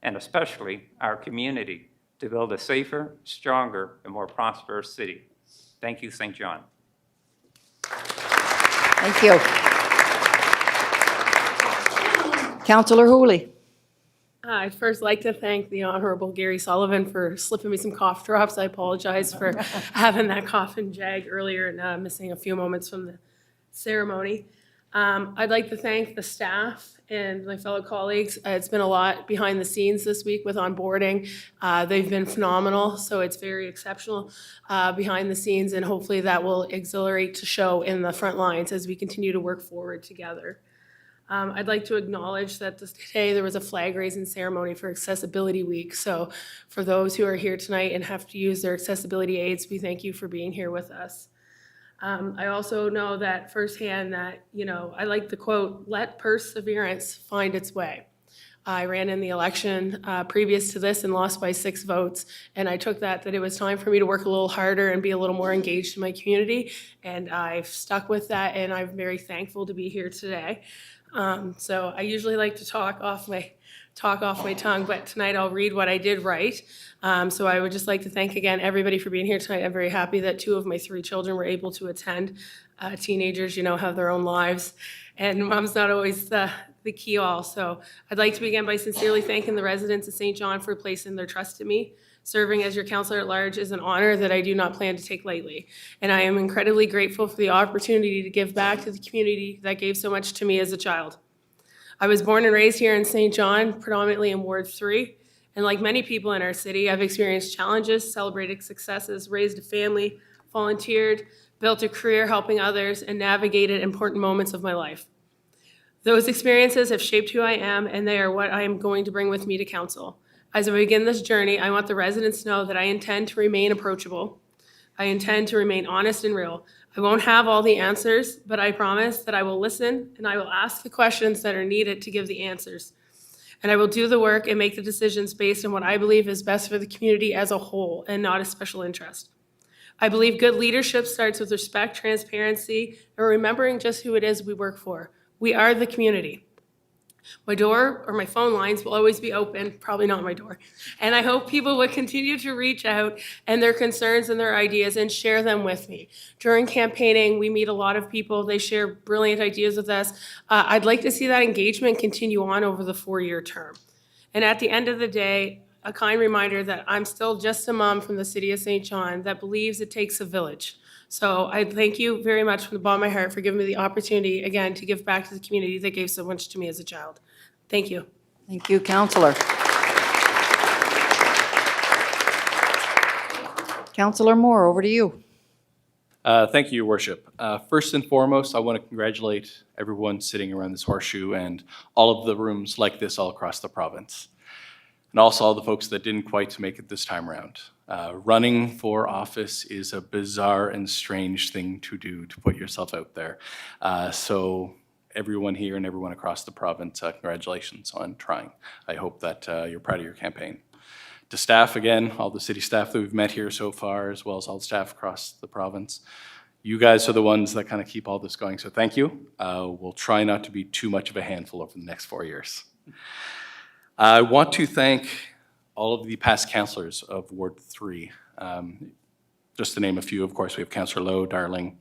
and especially our community to build a safer, stronger, and more prosperous city. Thank you, St. John. Thank you. Councillor Hooley. I'd first like to thank the Honorable Gary Sullivan for slipping me some cough drops. I apologize for having that cough and jag earlier and missing a few moments from the ceremony. I'd like to thank the staff and my fellow colleagues. It's been a lot behind the scenes this week with onboarding. They've been phenomenal, so it's very exceptional behind the scenes, and hopefully that will exhilarate to show in the front lines as we continue to work forward together. I'd like to acknowledge that today there was a flag raising ceremony for Accessibility Week. So for those who are here tonight and have to use their accessibility aids, we thank you for being here with us. I also know that firsthand that, I like the quote, "Let perseverance find its way." I ran in the election previous to this and lost by 6 votes. And I took that it was time for me to work a little harder and be a little more engaged in my community. And I've stuck with that, and I'm very thankful to be here today. So I usually like to talk off my tongue, but tonight I'll read what I did write. So I would just like to thank again everybody for being here tonight. I'm very happy that 2 of my 3 children were able to attend. Teenagers, have their own lives, and mom's not always the key all. So I'd like to begin by sincerely thanking the residents of St. John for placing their trust in me. Serving as your counselor at large is an honor that I do not plan to take lightly. And I am incredibly grateful for the opportunity to give back to the community that gave so much to me as a child. I was born and raised here in St. John, predominantly in Ward 3. And like many people in our city, I've experienced challenges, celebrated successes, raised a family, volunteered, built a career helping others, and navigated important moments of my life. Those experiences have shaped who I am, and they are what I am going to bring with me to council. As I begin this journey, I want the residents to know that I intend to remain approachable. I intend to remain honest and real. I won't have all the answers, but I promise that I will listen and I will ask the questions that are needed to give the answers. And I will do the work and make the decisions based on what I believe is best for the community as a whole and not a special interest. I believe good leadership starts with respect, transparency, and remembering just who it is we work for. We are the community. My door or my phone lines will always be open, probably not my door. And I hope people would continue to reach out and their concerns and their ideas and share them with me. During campaigning, we meet a lot of people. They share brilliant ideas with us. I'd like to see that engagement continue on over the 4-year term. And at the end of the day, a kind reminder that I'm still just a mom from the city of St. John that believes it takes a village. So I thank you very much from the bottom of my heart for giving me the opportunity, again, to give back to the community that gave so much to me as a child. Thank you. Thank you, Councillor. Councillor Moore, over to you. Thank you, Your Worship. First and foremost, I want to congratulate everyone sitting around this horseshoe and all of the rooms like this all across the province. And also all the folks that didn't quite make it this time around. Running for office is a bizarre and strange thing to do, to put yourself out there. So everyone here and everyone across the province, congratulations on trying. I hope that you're proud of your campaign. To staff, again, all the city staff that we've met here so far, as well as all the staff across the province, you guys are the ones that kind of keep all this going, so thank you. We'll try not to be too much of a handful over the next 4 years. I want to thank all of the past councillors of Ward 3. Just to name a few, of course, we have Councillor Lowe, Darling,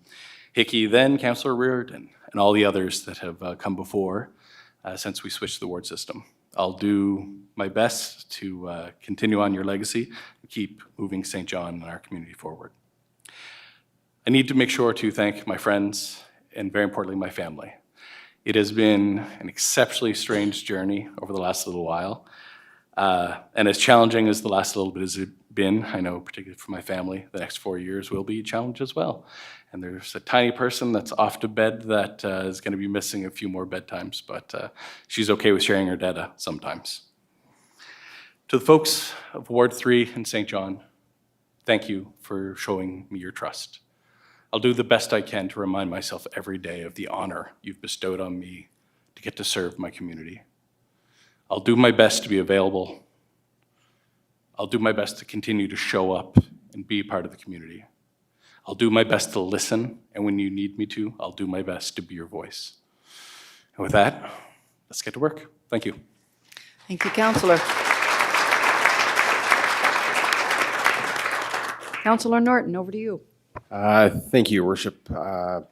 Hickey, then Councillor Reardon, and all the others that have come before since we switched the ward system. I'll do my best to continue on your legacy and keep moving St. John and our community forward. I need to make sure to thank my friends and very importantly, my family. It has been an exceptionally strange journey over the last little while. And as challenging as the last little bit has been, I know particularly for my family, the next 4 years will be a challenge as well. And there's a tiny person that's off to bed that is going to be missing a few more bedtimes, but she's okay with sharing her data sometimes. To the folks of Ward 3 in St. John, thank you for showing me your trust. I'll do the best I can to remind myself every day of the honor you've bestowed on me to get to serve my community. I'll do my best to be available. I'll do my best to continue to show up and be part of the community. I'll do my best to listen, and when you need me to, I'll do my best to be your voice. And with that, let's get to work. Thank you. Thank you, Councillor. Councillor Norton, over to you. Thank you, Your Worship. A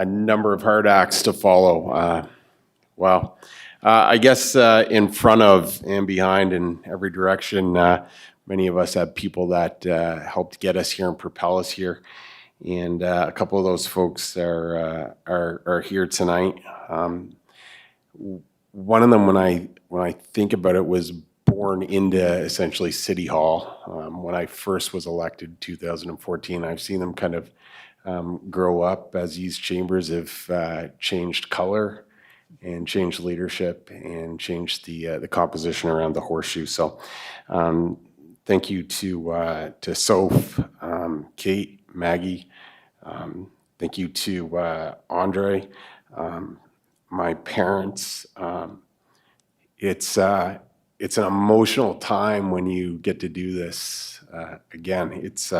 number of hard acts to follow. Wow. I guess in front of and behind in every direction, many of us have people that helped get us here and propel us here. And a couple of those folks are here tonight. One of them, when I think about it, was born into essentially City Hall. When I first was elected in 2014, I've seen them kind of grow up as these chambers have changed color change leadership and change the composition around the horseshoe. So thank you to Soph, Kate, Maggie. Thank you to Andre, my parents. It's an emotional time when you get to do this. Again, it's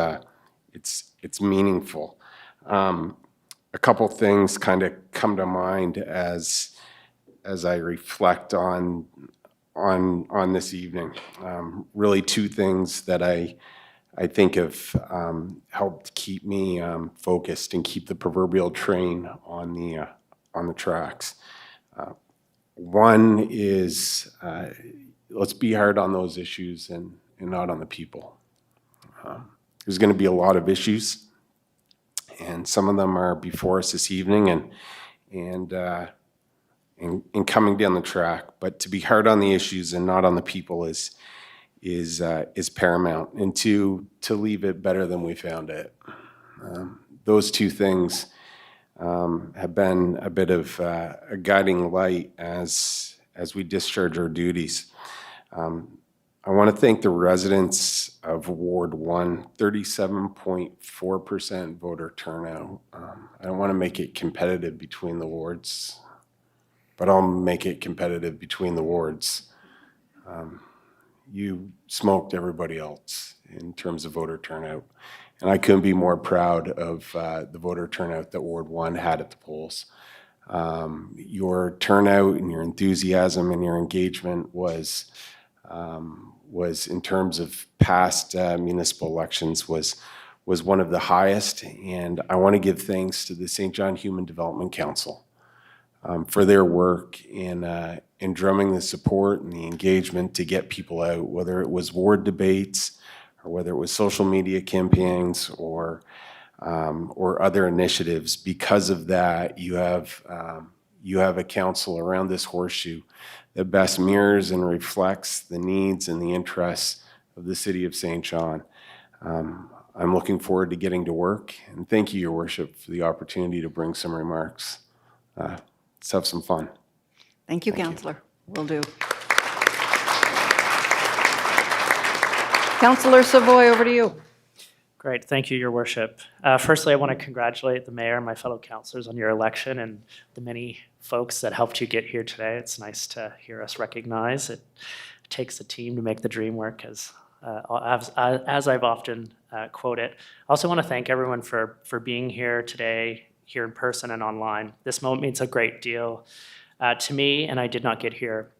meaningful. A couple things kind of come to mind as I reflect on this evening. Really, two things that I think have helped keep me focused and keep the proverbial train on the tracks. One is let's be hard on those issues and not on the people. There's going to be a lot of issues, and some of them are before us this evening and coming down the track. But to be hard on the issues and not on the people is paramount, and to leave it better than we found it. Those two things have been a bit of a guiding light as we discharge our duties. I want to thank the residents of Ward 1, 37.4% voter turnout. I don't want to make it competitive between the wards, but I'll make it competitive between the wards. You smoked everybody else in terms of voter turnout. And I couldn't be more proud of the voter turnout that Ward 1 had at the polls. Your turnout and your enthusiasm and your engagement was in terms of past municipal elections was one of the highest. And I want to give thanks to the St. John Human Development Council for their work in drumming the support and the engagement to get people out, whether it was ward debates or whether it was social media campaigns or other initiatives. Because of that, you have a council around this horseshoe that best mirrors and reflects the needs and the interests of the city of St. John. I'm looking forward to getting to work, and thank you, Your Worship, for the opportunity to bring some remarks. Let's have some fun. Thank you, Councillor. Will do. Councillor Savoy, over to you. Great, thank you, Your Worship. Firstly, I want to congratulate the mayor and my fellow councillors on your election and the many folks that helped you get here today. It's nice to hear us recognize it takes a team to make the dream work, as I've often quoted. I also want to thank everyone for being here today, here in person and online. This moment means a great deal to me, and I did not get here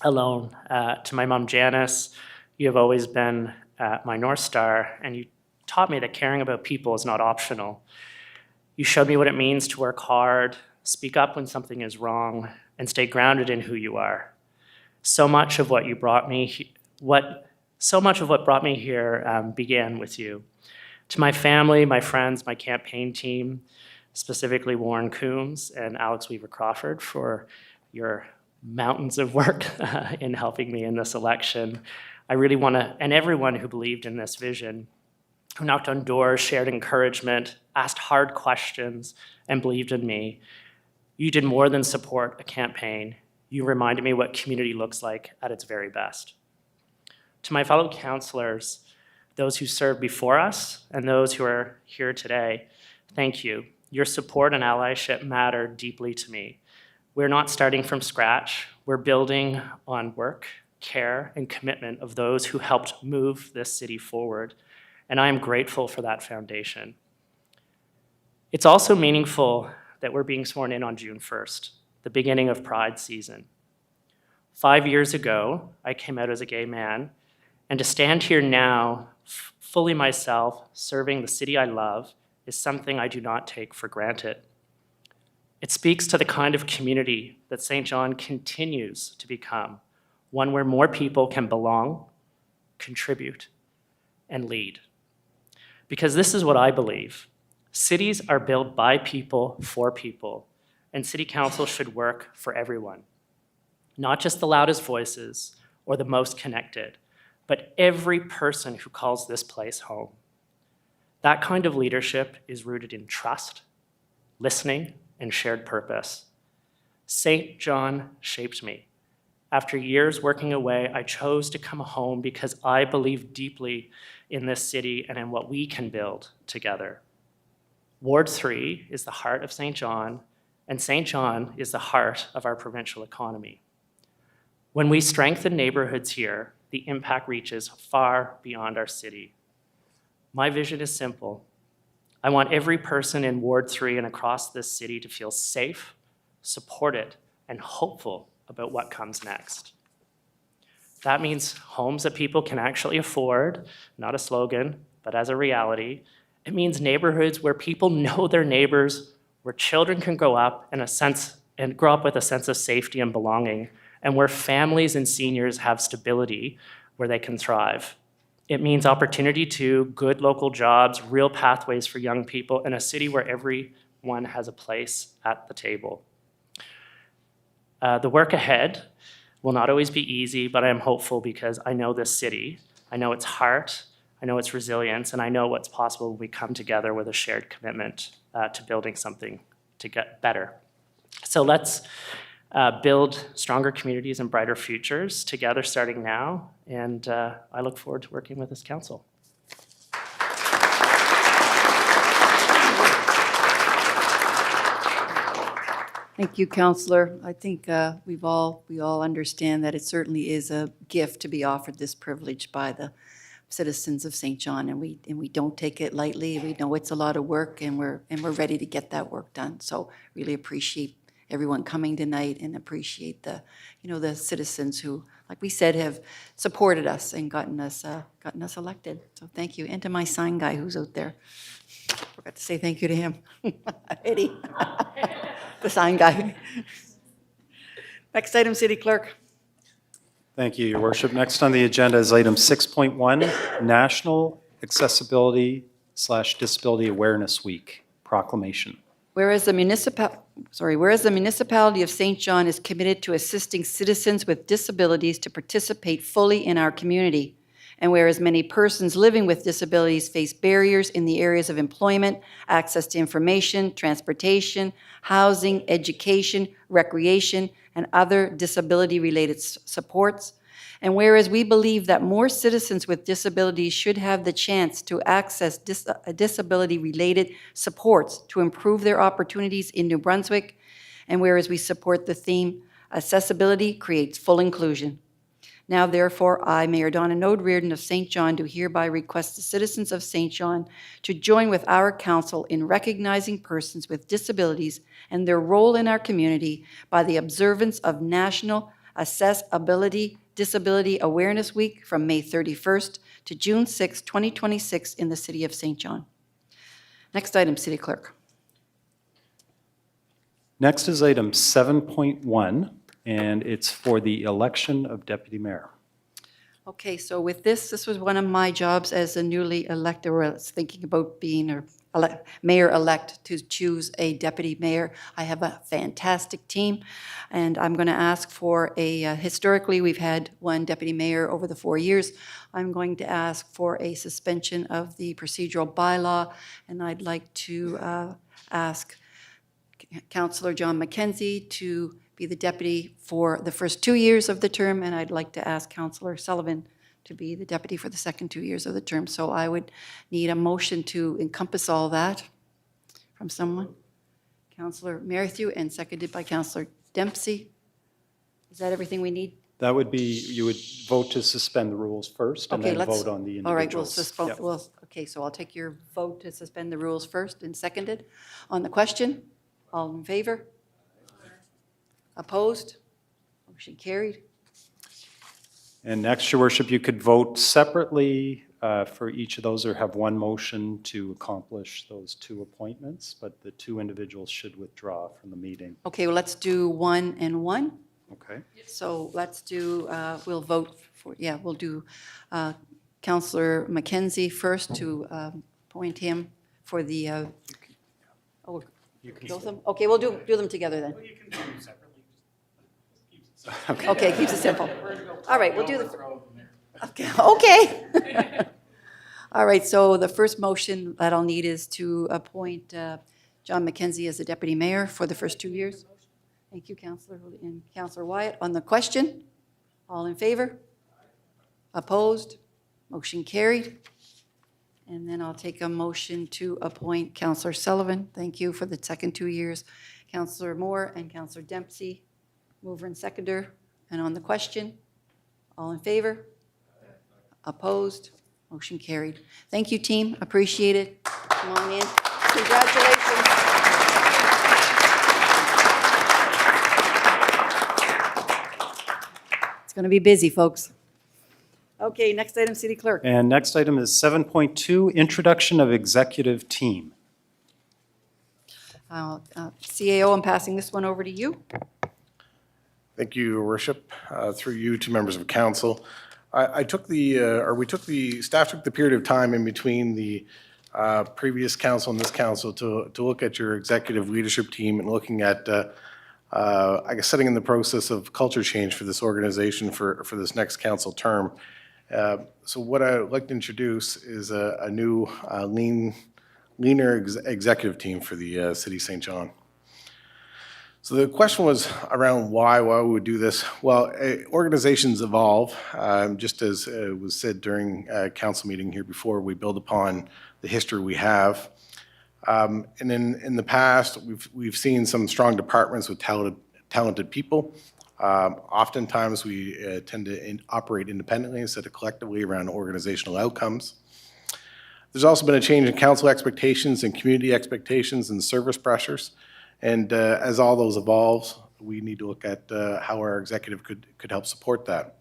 alone. To my mom, Janice, you have always been my North Star, and you taught me that caring about people is not optional. You showed me what it means to work hard, speak up when something is wrong, and stay grounded in who you are. So much of what brought me here began with you. To my family, my friends, my campaign team, specifically Warren Coombs and Alex Weaver Crawford, for your mountains of work in helping me in this election. I really want to, and everyone who believed in this vision, who knocked on doors, shared encouragement, asked hard questions, and believed in me. You did more than support a campaign. You reminded me what community looks like at its very best. To my fellow councillors, those who served before us and those who are here today, thank you. Your support and allyship matter deeply to me. We're not starting from scratch. We're building on work, care, and commitment of those who helped move this city forward, and I am grateful for that foundation. It's also meaningful that we're being sworn in on June 1st, the beginning of Pride season. 5 years ago, I came out as a gay man, and to stand here now, fully myself, serving the city I love, is something I do not take for granted. It speaks to the kind of community that St. John continues to become, one where more people can belong, contribute, and lead. Because this is what I believe. Cities are built by people for people, and city council should work for everyone. Not just the loudest voices or the most connected, but every person who calls this place home. That kind of leadership is rooted in trust, listening, and shared purpose. St. John shaped me. After years working away, I chose to come home because I believe deeply in this city and in what we can build together. Ward 3 is the heart of St. John, and St. John is the heart of our provincial economy. When we strengthen neighborhoods here, the impact reaches far beyond our city. My vision is simple. I want every person in Ward 3 and across this city to feel safe, supported, and hopeful about what comes next. That means homes that people can actually afford, not a slogan, but as a reality. It means neighborhoods where people know their neighbors, where children can grow up grow up with a sense of safety and belonging, and where families and seniors have stability where they can thrive. It means opportunity to good local jobs, real pathways for young people, and a city where everyone has a place at the table. The work ahead will not always be easy, but I am hopeful because I know this city, I know its heart, I know its resilience, and I know what's possible when we come together with a shared commitment to building something to get better. So let's build stronger communities and brighter futures together starting now, and I look forward to working with this council. Thank you, Councillor. I think we all understand that it certainly is a gift to be offered this privilege by the citizens of St. John, and we don't take it lightly. We know it's a lot of work, and we're ready to get that work done. So really appreciate everyone coming tonight, and appreciate the citizens who, like we said, have supported us and gotten us elected. So thank you, and to my sign guy who's out there. Forgot to say thank you to him, Eddie, the sign guy. Next item, City Clerk. Thank you, Your Worship. Next on the agenda is item 6.1, National Accessibility/Disability Awareness Week Proclamation. Whereas the municipality of St. John is committed to assisting citizens with disabilities to participate fully in our community, and whereas many persons living with disabilities face barriers in the areas of employment, access to information, transportation, housing, education, recreation, and other disability-related supports, and whereas we believe that more citizens with disabilities should have the chance to access disability-related supports to improve their opportunities in New Brunswick, and whereas we support the theme, accessibility creates full inclusion. Now, therefore, I, Mayor Donna Node Reardon of St. John, do hereby request the citizens of St. John to join with our council in recognizing persons with disabilities and their role in our community by the observance of National Accessibility Disability Awareness Week from May 31st to June 6, 2026 in the city of St. John. Next item, City Clerk. Next is item 7.1, and it's for the election of deputy mayor. Okay, so with this was one of my jobs as a newly elected, or I was thinking about being mayor-elect, to choose a deputy mayor. I have a fantastic team, and I'm going to ask for historically, we've had one deputy mayor over the 4 years. I'm going to ask for a suspension of the procedural bylaw, and I'd like to ask Councillor John McKenzie to be the deputy for the first 2 years of the term, and I'd like to ask Councillor Sullivan to be the deputy for the second 2 years of the term. So I would need a motion to encompass all that from someone. Councillor Merrithew, and seconded by Councillor Dempsey. Is that everything we need? That would be, you would vote to suspend the rules first and then vote on the individuals. All right, we'll Yep. okay, so I'll take your vote to suspend the rules first and seconded. On the question, all in favor? Opposed? Motion carried. And next, Your Worship, you could vote separately for each of those, or have one motion to accomplish those two appointments, but the two individuals should withdraw from the meeting. Okay, well, let's do 1 and 1. Okay. So let's do, we'll vote for, we'll do Councillor McKenzie first to appoint him for the, oh, both of them? Okay, we'll do them together then. You can do them separately. Okay, keeps it simple. All right, we'll do the, okay. All right, so the first motion that I'll need is to appoint John McKenzie as the deputy mayor for the first 2 years. Thank you, Councillor, and Councillor Wyatt. On the question, all in favor? Opposed? Motion carried. And then I'll take a motion to appoint Councillor Sullivan. Thank you for the second 2 years. Councillor Moore and Councillor Dempsey, mover and seconder. And on the question, all in favor? Opposed? Motion carried. Thank you, team. Appreciate it. Come on in. Congratulations. It's going to be busy, folks. Okay, next item, City Clerk. And next item is 7.2, introduction of executive team. CAO, I'm passing this one over to you. Thank you, Your Worship. Through you to members of council. I took the, staff took the period of time in between the previous council and this council to look at your executive leadership team and looking at, I guess, setting in the process of culture change for this organization for this next council term. So what I'd like to introduce is a new leaner executive team for the City of St. John. So the question was around why we would do this. Well, organizations evolve, just as was said during a council meeting here before. We build upon the history we have. And in the past, we've seen some strong departments with talented people. Oftentimes, we tend to operate independently instead of collectively around organizational outcomes. There's also been a change in council expectations and community expectations and service pressures. And as all those evolve, we need to look at how our executive could help support that.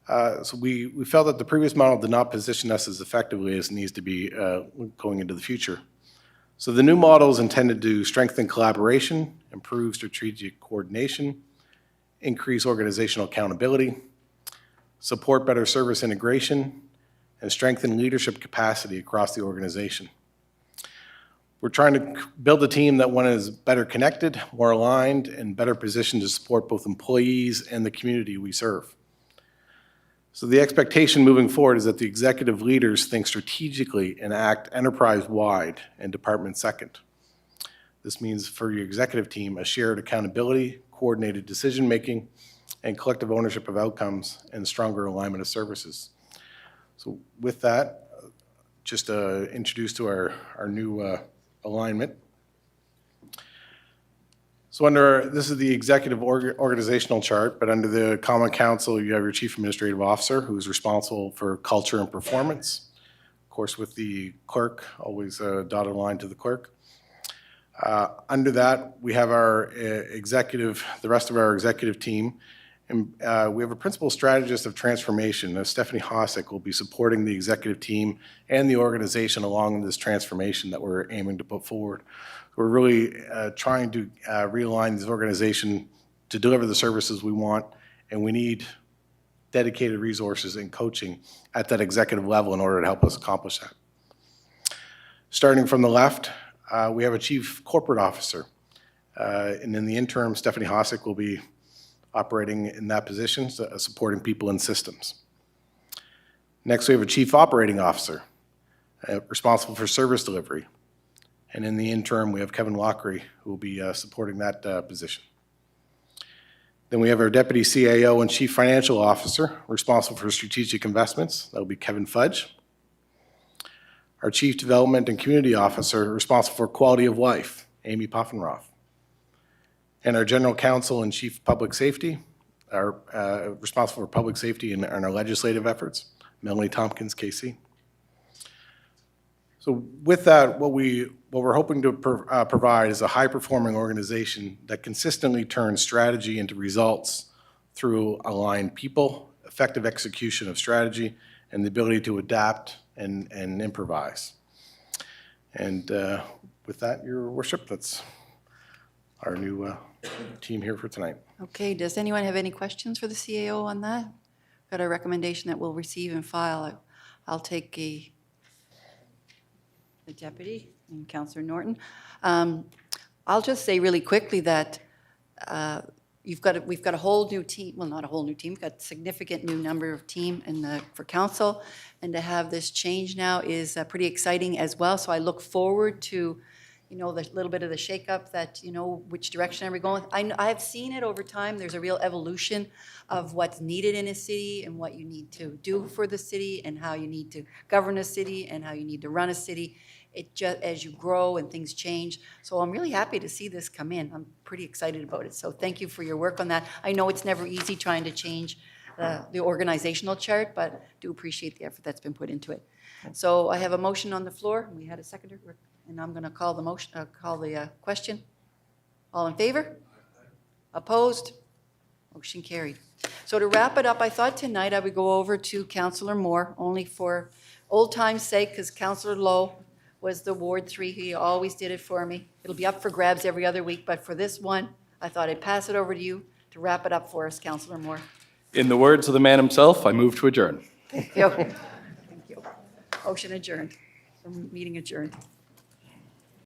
So we felt that the previous model did not position us as effectively as it needs to be going into the future. So the new model is intended to strengthen collaboration, improve strategic coordination, increase organizational accountability, support better service integration, and strengthen leadership capacity across the organization. We're trying to build a team that, one, is better connected, more aligned, and better positioned to support both employees and the community we serve. So the expectation moving forward is that the executive leaders think strategically and act enterprise-wide and department-second. This means for your executive team, a shared accountability, coordinated decision-making, and collective ownership of outcomes, and stronger alignment of services. So with that, just introduced to our new alignment. So this is the executive organizational chart, but under the Common Council, you have your Chief Administrative Officer, who's responsible for culture and performance. Of course, with the clerk, always a dotted line to the clerk. Under that, we have our the rest of our executive team. And we have a principal strategist of transformation. Stephanie Hossack will be supporting the executive team and the organization along this transformation that we're aiming to put forward. We're really trying to realign this organization to deliver the services we want, and we need dedicated resources and coaching at that executive level in order to help us accomplish that. Starting from the left, we have a Chief Corporate Officer. And in the interim, Stephanie Hossack will be operating in that position, supporting people and systems. Next, we have a Chief Operating Officer, responsible for service delivery. And in the interim, we have Kevin Lockery, who will be supporting that position. Then we have our Deputy CAO and Chief Financial Officer, responsible for strategic investments. That will be Kevin Fudge. Our Chief Development and Community Officer, responsible for quality of life, Amy Poffenroth. And our General Counsel and Chief Public Safety, are responsible for public safety and our legislative efforts, Melanie Tompkins, KC. So with that, what we're hoping to provide is a high-performing organization that consistently turns strategy into results through aligned people, effective execution of strategy, and the ability to adapt and improvise. And with that, Your Worship, that's our new team here for tonight. Okay, does anyone have any questions for the CAO on that? Got a recommendation that we'll receive and file. I'll take the deputy and Councillor Norton. I'll just say really quickly that we've got a whole new team, well, not a whole new team, we've got a significant new number of team for council, and to have this change now is pretty exciting as well. So I look forward to you know, the little bit of the shakeup that, you know, which direction are we going? I've seen it over time. There's a real evolution of what's needed in a city and what you need to do for the city and how you need to govern a city and how you need to run a city. It just, as you grow and things change. So I'm really happy to see this come in. I'm pretty excited about it. So thank you for your work on that. I know it's never easy trying to change the organizational chart, but do appreciate the effort that's been put into it. So I have a motion on the floor. We had a seconder, and I'm going to call the motion, call the question. All in favor? Opposed? Motion carried. So to wrap it up, I thought tonight I would go over to Councillor Moore, only for old time's sake, because Councillor Lowe was the Ward 3. He always did it for me. It'll be up for grabs every other week, but for this one, I thought I'd pass it over to you to wrap it up for us, Councillor Moore. In the words of the man himself, I move to adjourn. Thank you. Thank you. Motion adjourned. Meeting adjourned.